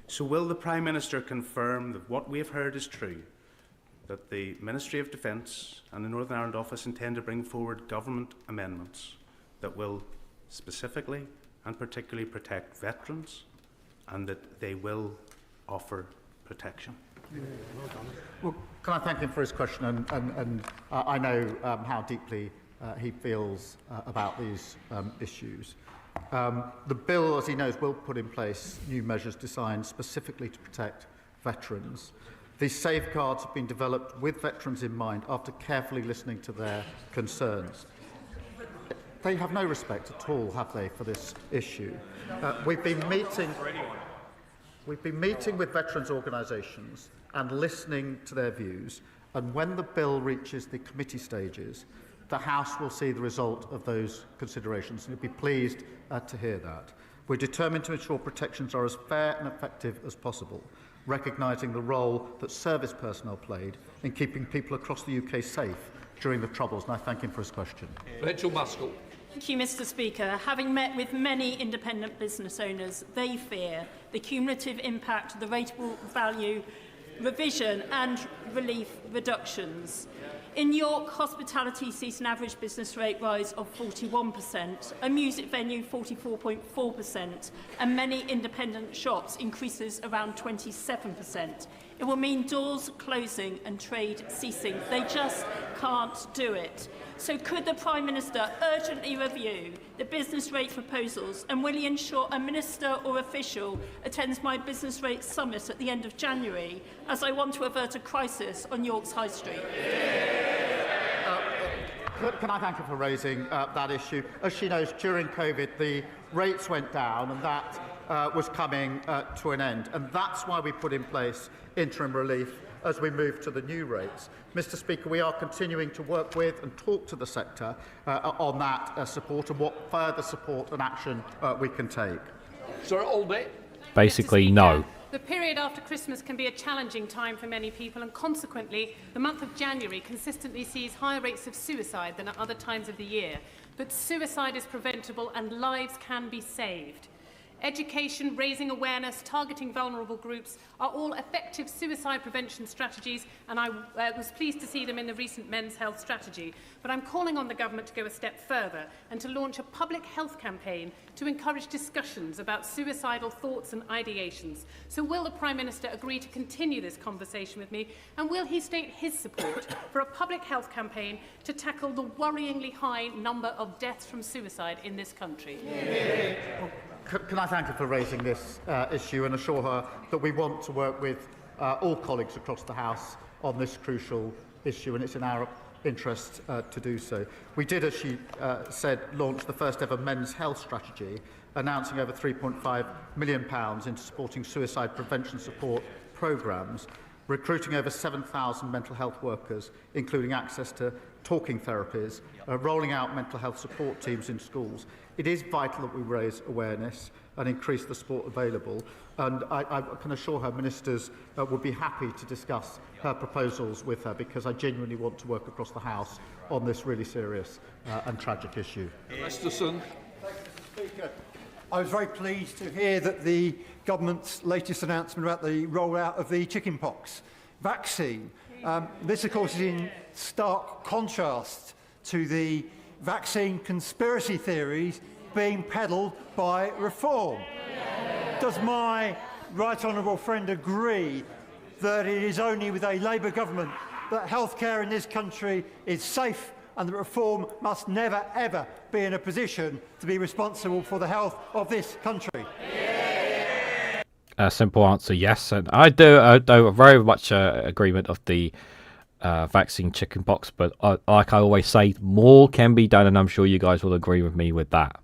So will the Prime Minister confirm that what we have heard is true, that the Ministry of Defence and the Northern Ireland Office intend to bring forward government amendments that will specifically and particularly protect veterans, and that they will offer protection? Well, can I thank him for his question, and I know how deeply he feels about these issues. The bill, as he knows, will put in place new measures designed specifically to protect veterans. These safeguards have been developed with veterans in mind after carefully listening to their concerns. They have no respect at all, have they, for this issue? We've been meeting with veterans' organisations and listening to their views, and when the bill reaches the committee stages, the House will see the result of those considerations, and you'll be pleased to hear that. We're determined to ensure protections are as fair and effective as possible, recognising the role that service personnel played in keeping people across the UK safe during the Troubles, and I thank him for his question. Rachel Maskell. Thank you, Mr. Speaker. Having met with many independent business owners, they fear the cumulative impact of the rateable value revision and relief reductions. In York, hospitality sees an average business rate rise of 41%, a music venue 44.4%, and many independent shops increases around 27%. It will mean doors closing and trade ceasing. They just can't do it. So could the Prime Minister urgently review the business rate proposals, and will he ensure a minister or official attends my business rate summit at the end of January, as I want to avert a crisis on York's High Street? Can I thank her for raising that issue? As she knows, during COVID, the rates went down, and that was coming to an end. And that's why we put in place interim relief as we move to the new rates. Mr. Speaker, we are continuing to work with and talk to the sector on that support and what further support and action we can take. Sir Albee. Basically, no. The period after Christmas can be a challenging time for many people, and consequently, the month of January consistently sees higher rates of suicide than at other times of the year. But suicide is preventable and lives can be saved. Education, raising awareness, targeting vulnerable groups are all effective suicide prevention strategies, and I was pleased to see them in the recent Men's Health Strategy. But I'm calling on the government to go a step further and to launch a public health campaign to encourage discussions about suicidal thoughts and ideations. So will the Prime Minister agree to continue this conversation with me, and will he state his support for a public health campaign to tackle the worryingly high number of deaths from suicide in this country? Can I thank her for raising this issue and assure her that we want to work with all colleagues across the House on this crucial issue, and it's in our interest to do so. We did, as she said, launch the first ever Men's Health Strategy, announcing over £3.5 million into supporting suicide prevention support programmes, recruiting over 7,000 mental health workers, including access to talking therapies, rolling out mental health support teams in schools. It is vital that we raise awareness and increase the support available, and I can assure her ministers would be happy to discuss her proposals with her, because I genuinely want to work across the House on this really serious and tragic issue. Masterson. Speaker, I was very pleased to hear that the government's latest announcement about the rollout of the chickenpox vaccine. This, of course, is in stark contrast to the vaccine conspiracy theories being peddled by Reform. Does my right honourable friend agree that it is only with a Labour government that healthcare in this country is safe, and that Reform must never ever be in a position to be responsible for the health of this country? A simple answer, yes. And I do very much agreement of the vaccine chickenpox, but like I always say, more can be done, and I'm sure you guys will agree with me with that.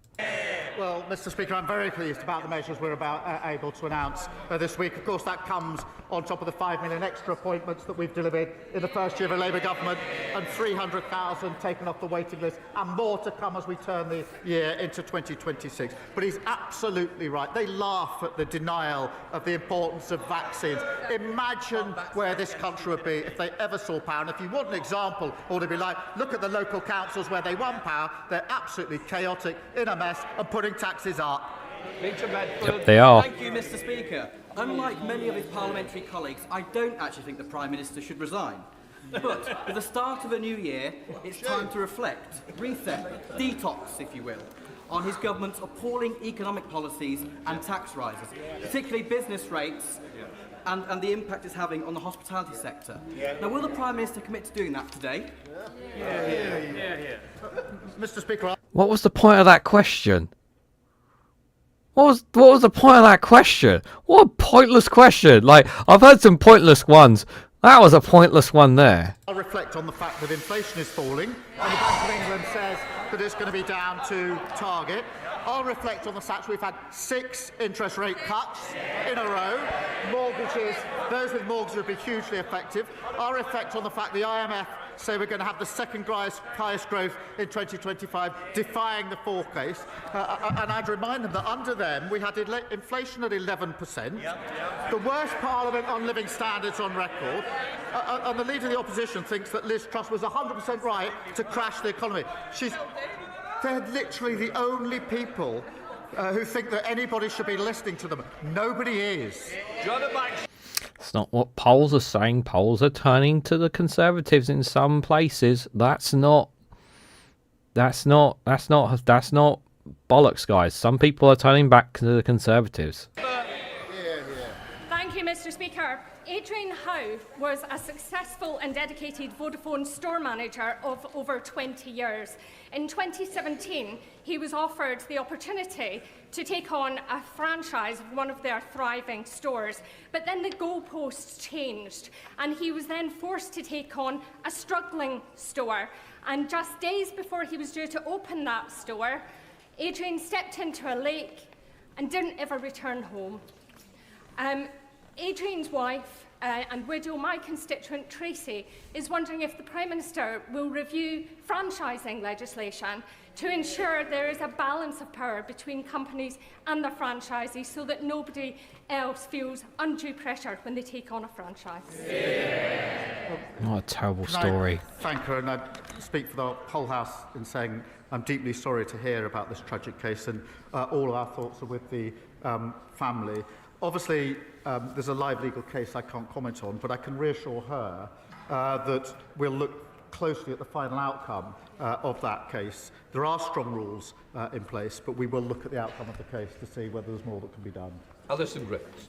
Well, Mr. Speaker, I'm very pleased about the measures we're able to announce this week. Of course, that comes on top of the 5 million extra appointments that we've delivered in the first year of a Labour government, and 300,000 taken off the waiting list, and more to come as we turn the year into 2026. But he's absolutely right. They laugh at the denial of the importance of vaccines. Imagine where this country would be if they ever saw power. And if you want an example, or to be like, look at the local councils where they won power. They're absolutely chaotic, in a mess, and putting taxes up. Yep, they are. Thank you, Mr. Speaker. Unlike many of his parliamentary colleagues, I don't actually think the Prime Minister should resign. But with the start of a new year, it's time to reflect, reset, detox, if you will, on his government's appalling economic policies and tax rises, particularly business rates, and the impact it's having on the hospitality sector. Now, will the Prime Minister commit to doing that today? Mr. Speaker, What was the point of that question? What was the point of that question? What a pointless question. Like, I've heard some pointless ones. That was a pointless one there. I'll reflect on the fact that inflation is falling, and the Bank of England says that it's going to be down to target. I'll reflect on the fact we've had 6 interest rate cuts in a row. Mortgages, those with mortgages will be hugely effective. I'll reflect on the fact the IMF say we're going to have the second highest growth in 2025, defying the forecast. And I'd remind them that under them we had inflation at 11%, the worst parliament on living standards on record, and the leader of the opposition thinks that Liz Truss was 100% right to crash the economy. They're literally the only people who think that anybody should be listening to them. Nobody is. It's not what polls are saying. Polls are turning to the Conservatives in some places. That's not bollocks, guys. Some people are turning back to the Conservatives. Thank you, Mr. Speaker. Adrian Howe was a successful and dedicated Vodafone store manager of over 20 years. In 2017, he was offered the opportunity to take on a franchise of one of their thriving stores. But then the goalposts changed, and he was then forced to take on a struggling store. And just days before he was due to open that store, Adrian stepped into a lake and didn't ever return home. Adrian's wife and widow, my constituent Tracy, is wondering if the Prime Minister will review franchising legislation to ensure there is a balance of power between companies and the franchisees so that nobody else feels undue pressure when they take on a franchise. What a terrible story. I thank her, and I speak for the whole House in saying I'm deeply sorry to hear about this tragic case, and all our thoughts are with the family. Obviously, there's a live legal case I can't comment on, but I can reassure her that we'll look closely at the final outcome of that case. There are strong rules in place, but we will look at the outcome of the case to see whether there's more that can be done. Alison Griffiths.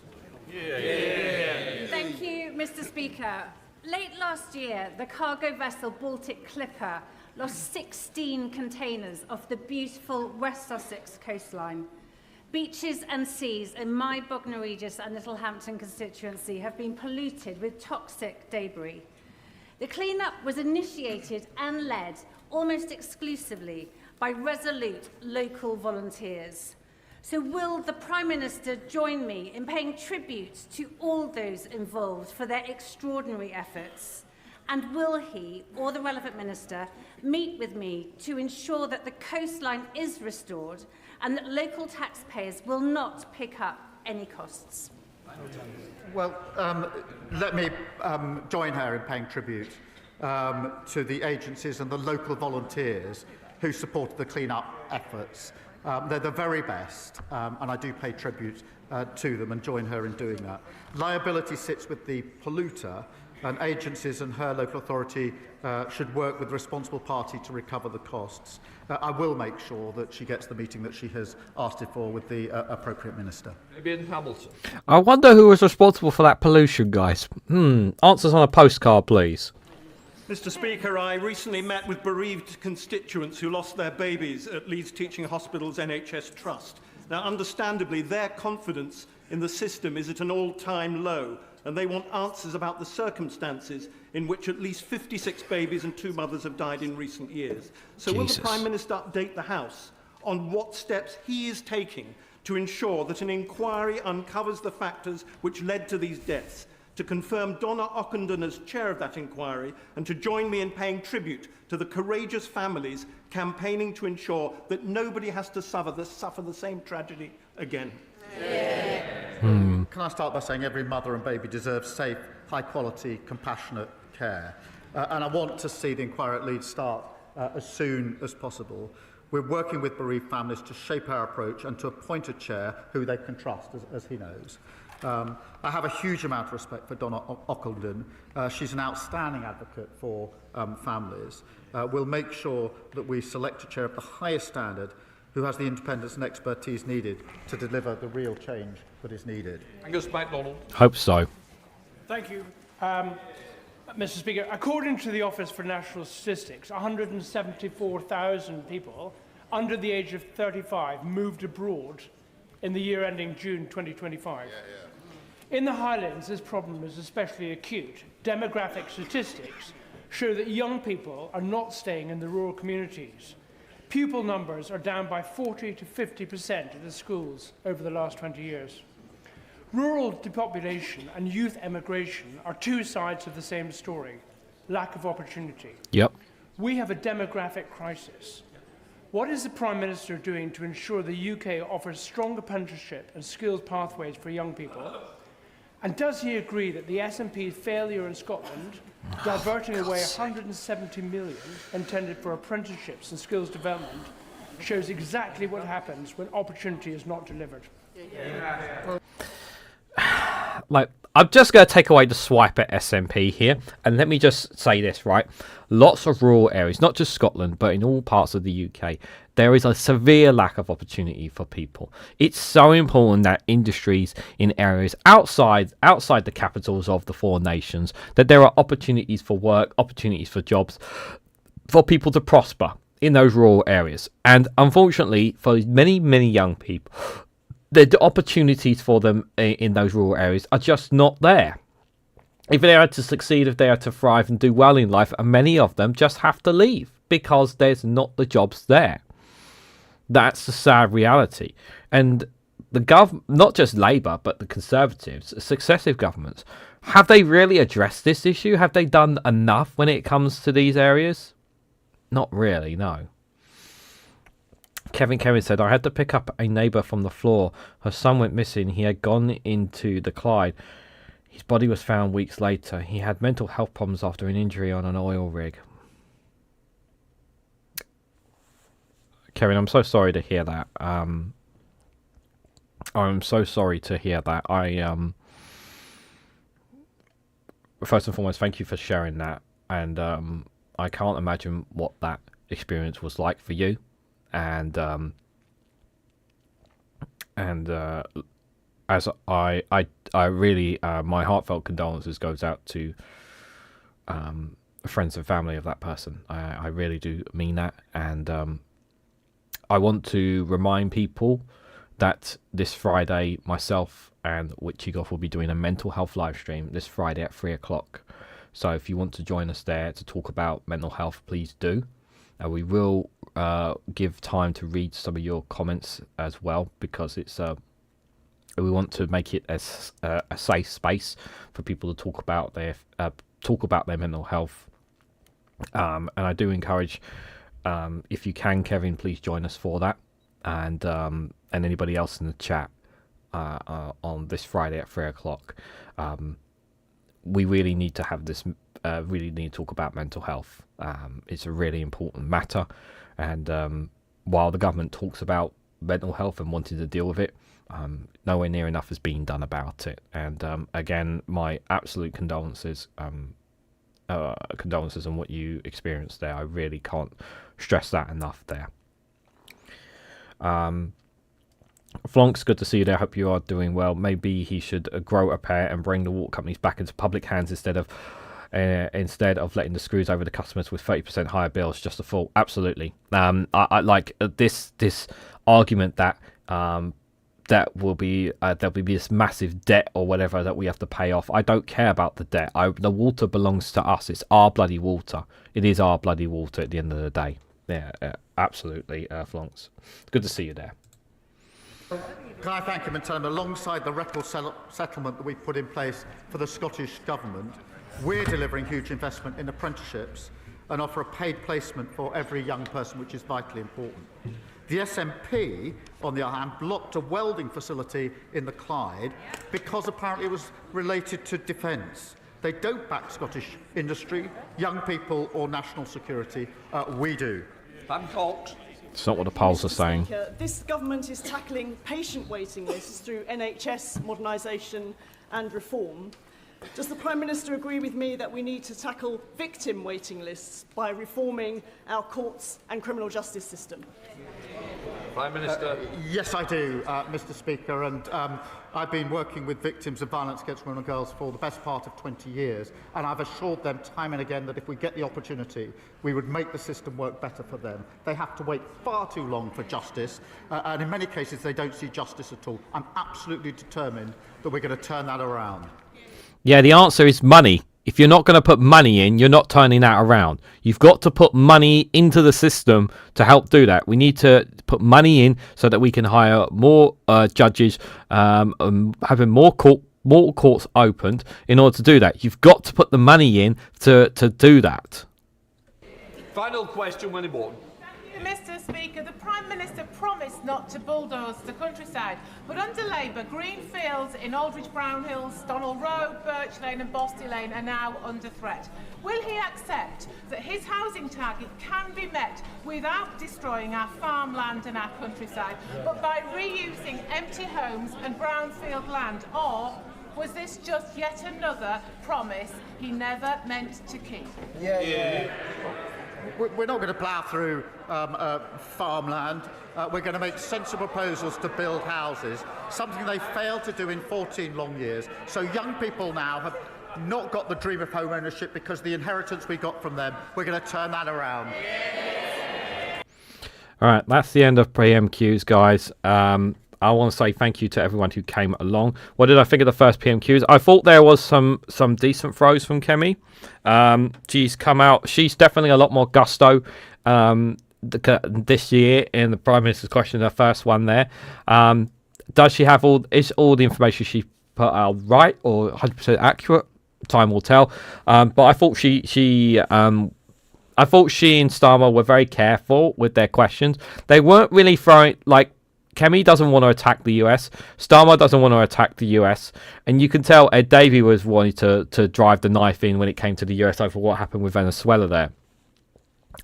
Thank you, Mr. Speaker. Late last year, the cargo vessel Baltic Clipper lost 16 containers off the beautiful West Sussex coastline. Beaches and seas in my Bognor Regis and Littlehampton constituency have been polluted with toxic debris. The clean-up was initiated and led almost exclusively by resolute local volunteers. So will the Prime Minister join me in paying tribute to all those involved for their extraordinary efforts? And will he, or the relevant minister, meet with me to ensure that the coastline is restored and that local taxpayers will not pick up any costs? Well, let me join her in paying tribute to the agencies and the local volunteers who supported the clean-up efforts. They're the very best, and I do pay tribute to them and join her in doing that. Liability sits with the polluter, and agencies and her local authority should work with the responsible party to recover the costs. I will make sure that she gets the meeting that she has asked it for with the appropriate minister. Fabian Hamilton. I wonder who was responsible for that pollution, guys. Answers on a postcard, please. Mr. Speaker, I recently met with bereaved constituents who lost their babies at Leeds Teaching Hospital's NHS Trust. Now, understandably, their confidence in the system is at an all-time low, and they want answers about the circumstances in which at least 56 babies and 2 mothers have died in recent years. So will the Prime Minister update the House on what steps he is taking to ensure that an inquiry uncovers the factors which led to these deaths, to confirm Donna Ockenden as chair of that inquiry, and to join me in paying tribute to the courageous families campaigning to ensure that nobody has to suffer the same tragedy again? Can I start by saying every mother and baby deserves safe, high-quality, compassionate care. And I want to see the inquiry at Leeds start as soon as possible. We're working with bereaved families to shape our approach and to appoint a chair who they can trust, as he knows. I have a huge amount of respect for Donna Ockenden. She's an outstanding advocate for families. We'll make sure that we select a chair of the highest standard who has the independence and expertise needed to deliver the real change that is needed. Angus MacDonald. Hope so. Thank you. Mr. Speaker, according to the Office for National Statistics, 174,000 people under the age of 35 moved abroad in the year ending June 2025. In the Highlands, this problem is especially acute. Demographic statistics show that young people are not staying in the rural communities. Pupil numbers are down by 40 to 50% at the schools over the last 20 years. Rural depopulation and youth emigration are two sides of the same story. Lack of opportunity. Yep. We have a demographic crisis. What is the Prime Minister doing to ensure the UK offers strong apprenticeship and skills pathways for young people? And does he agree that the SNP's failure in Scotland, diverting away 170 million intended for apprenticeships and skills development, shows exactly what happens when opportunity is not delivered? Like, I'm just going to take away the swipe at SNP here, and let me just say this, right? Lots of rural areas, not just Scotland, but in all parts of the UK, there is a severe lack of opportunity for people. It's so important that industries in areas outside the capitals of the four nations, that there are opportunities for work, opportunities for jobs, for people to prosper in those rural areas. And unfortunately, for many, many young people, the opportunities for them in those rural areas are just not there. If they are to succeed, if they are to thrive and do well in life, and many of them just have to leave because there's not the jobs there. That's the sad reality. And the not just Labour, but the Conservatives, successive governments, have they really addressed this issue? Have they done enough when it comes to these areas? Not really, no. Kevin said, I had to pick up a neighbour from the floor. Her son went missing. He had gone into the Clyde. His body was found weeks later. He had mental health problems after an injury on an oil rig. Kevin, I'm so sorry to hear that. I'm so sorry to hear that. First and foremost, thank you for sharing that. And I can't imagine what that experience was like for you. And as I really, my heartfelt condolences goes out to friends and family of that person. I really do mean that. And I want to remind people that this Friday, myself and Witchigoff will be doing a mental health live stream this Friday at 3 o'clock. So if you want to join us there to talk about mental health, please do. We will give time to read some of your comments as well, because it's we want to make it as a safe space for people to talk about their mental health. And I do encourage, if you can, Kevin, please join us for that, and anybody else in the chat on this Friday at 3 o'clock. We really need to have this. Really need to talk about mental health. It's a really important matter, and while the government talks about mental health and wanting to deal with it, nowhere near enough is being done about it. And again, my absolute condolences on what you experienced there. I really can't stress that enough there. Flonks, good to see you there. Hope you are doing well. Maybe he should grow a pair and bring the water companies back into public hands instead of letting the screws over the customers with 30% higher bills. Just a fool. Absolutely. I like this argument that that will be there'll be this massive debt or whatever that we have to pay off. I don't care about the debt. The water belongs to us. It's our bloody water. It is our bloody water at the end of the day. Yeah, absolutely, Flonks. Good to see you there. Can I thank him and tell him, alongside the record settlement that we've put in place for the Scottish Government, we're delivering huge investment in apprenticeships and offer a paid placement for every young person, which is vitally important. The SNP, on the other hand, blocked a welding facility in the Clyde because apparently it was related to defence. They don't back Scottish industry, young people or national security. We do. It's not what the polls are saying. This government is tackling patient waiting lists through NHS modernisation and reform. Does the Prime Minister agree with me that we need to tackle victim waiting lists by reforming our courts and criminal justice system? Prime Minister. Yes, I do, Mr. Speaker, and I've been working with victims of violence against women and girls for the best part of 20 years, and I've assured them time and again that if we get the opportunity, we would make the system work better for them. They have to wait far too long for justice, and in many cases they don't see justice at all. I'm absolutely determined that we're going to turn that around. Yeah, the answer is money. If you're not going to put money in, you're not turning that around. You've got to put money into the system to help do that. We need to put money in so that we can hire more judges, having more courts opened in order to do that. You've got to put the money in to do that. Final question, Winnie Morton. Mr. Speaker, the Prime Minister promised not to bulldoze the countryside, but under Labour, green fields in Aldridge Brownhills, Donald Road, Birch Lane and Bosty Lane are now under threat. Will he accept that his housing target can be met without destroying our farmland and our countryside, but by reusing empty homes and brownfield land? Or was this just yet another promise he never meant to keep? We're not going to plough through farmland. We're going to make sensible proposals to build houses, something they failed to do in 14 long years. So young people now have not got the dream of home ownership because the inheritance we got from them. We're going to turn that around. All right, that's the end of PMQs, guys. I want to say thank you to everyone who came along. What did I think of the first PMQs? I thought there was some decent throws from Kemi. She's come out. She's definitely a lot more gusto this year in the Prime Minister's question, her first one there. Does she have is all the information she put out right or 100% accurate? Time will tell. But I thought she and Starmer were very careful with their questions. They weren't really throwing, like, Kemi doesn't want to attack the US. Starmer doesn't want to attack the US. And you can tell Ed Davey was wanting to drive the knife in when it came to the US over what happened with Venezuela there.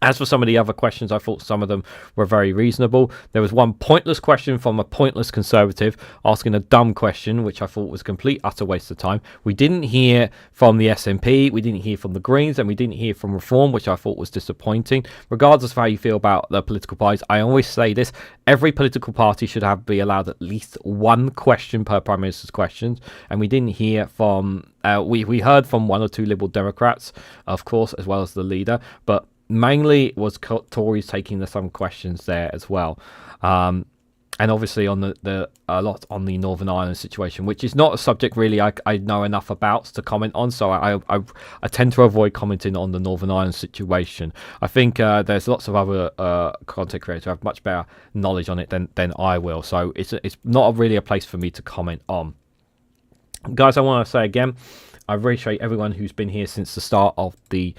As for some of the other questions, I thought some of them were very reasonable. There was one pointless question from a pointless Conservative asking a dumb question, which I thought was a complete, utter waste of time. We didn't hear from the SNP, we didn't hear from the Greens, and we didn't hear from Reform, which I thought was disappointing. Regardless of how you feel about the political parties, I always say this: every political party should be allowed at least one question per Prime Minister's questions, and we didn't hear from... we heard from one or two Liberal Democrats, of course, as well as the leader, but mainly it was Tories taking some questions there as well, and obviously on the a lot on the Northern Ireland situation, which is not a subject really I know enough about to comment on, so I tend to avoid commenting on the Northern Ireland situation. I think there's lots of other content creators who have much better knowledge on it than I will, so it's not really a place for me to comment on. Guys, I want to say again, I appreciate everyone who's been here since the start of the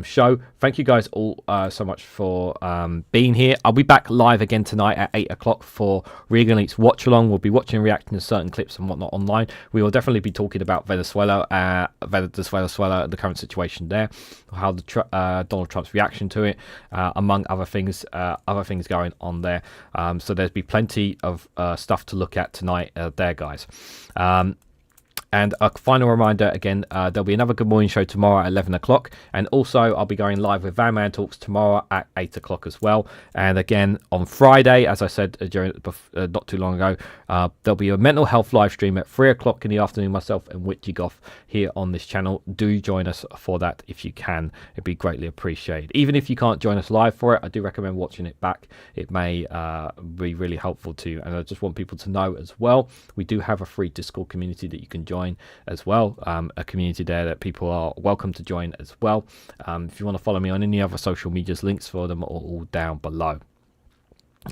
show. Thank you guys all so much for being here. I'll be back live again tonight at 8 o'clock for Reganelite's watch along. We'll be watching and reacting to certain clips and whatnot online. We will definitely be talking about Venezuela, the current situation there, how Donald Trump's reaction to it, among other things going on there. So there's be plenty of stuff to look at tonight there, guys. And a final reminder, again, there'll be another Good Morning show tomorrow at 11 o'clock. And also, I'll be going live with Van Man Talks tomorrow at 8 o'clock as well. And again, on Friday, as I said not too long ago, there'll be a mental health live stream at 3 o'clock in the afternoon, myself and Whitty Goff here on this channel. Do join us for that if you can. It'd be greatly appreciated. Even if you can't join us live for it, I do recommend watching it back. It may be really helpful to you. And I just want people to know as well, we do have a free Discord community that you can join as well, a community there that people are welcome to join as well. If you want to follow me on any other social medias, links for them are all down below.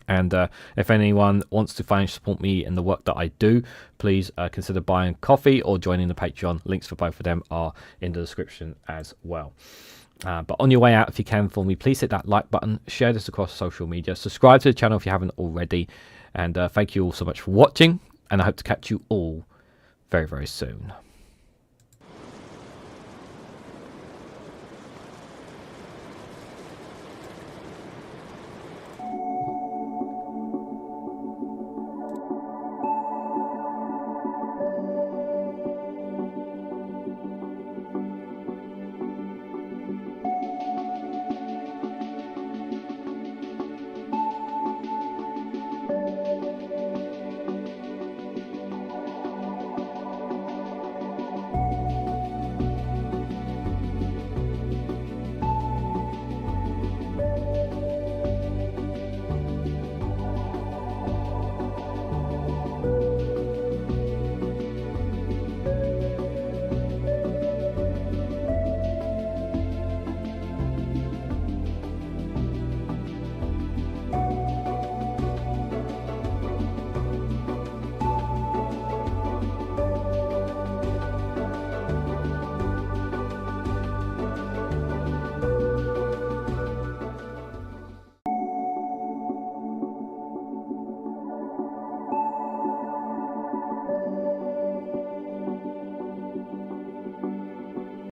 And if anyone wants to financially support me in the work that I do, please consider buying coffee or joining the Patreon. Links for both of them are in the description as well. But on your way out, if you can for me, please hit that like button, share this across social media, subscribe to the channel if you haven't already, and thank you all so much for watching, and I hope to catch you all very, very soon.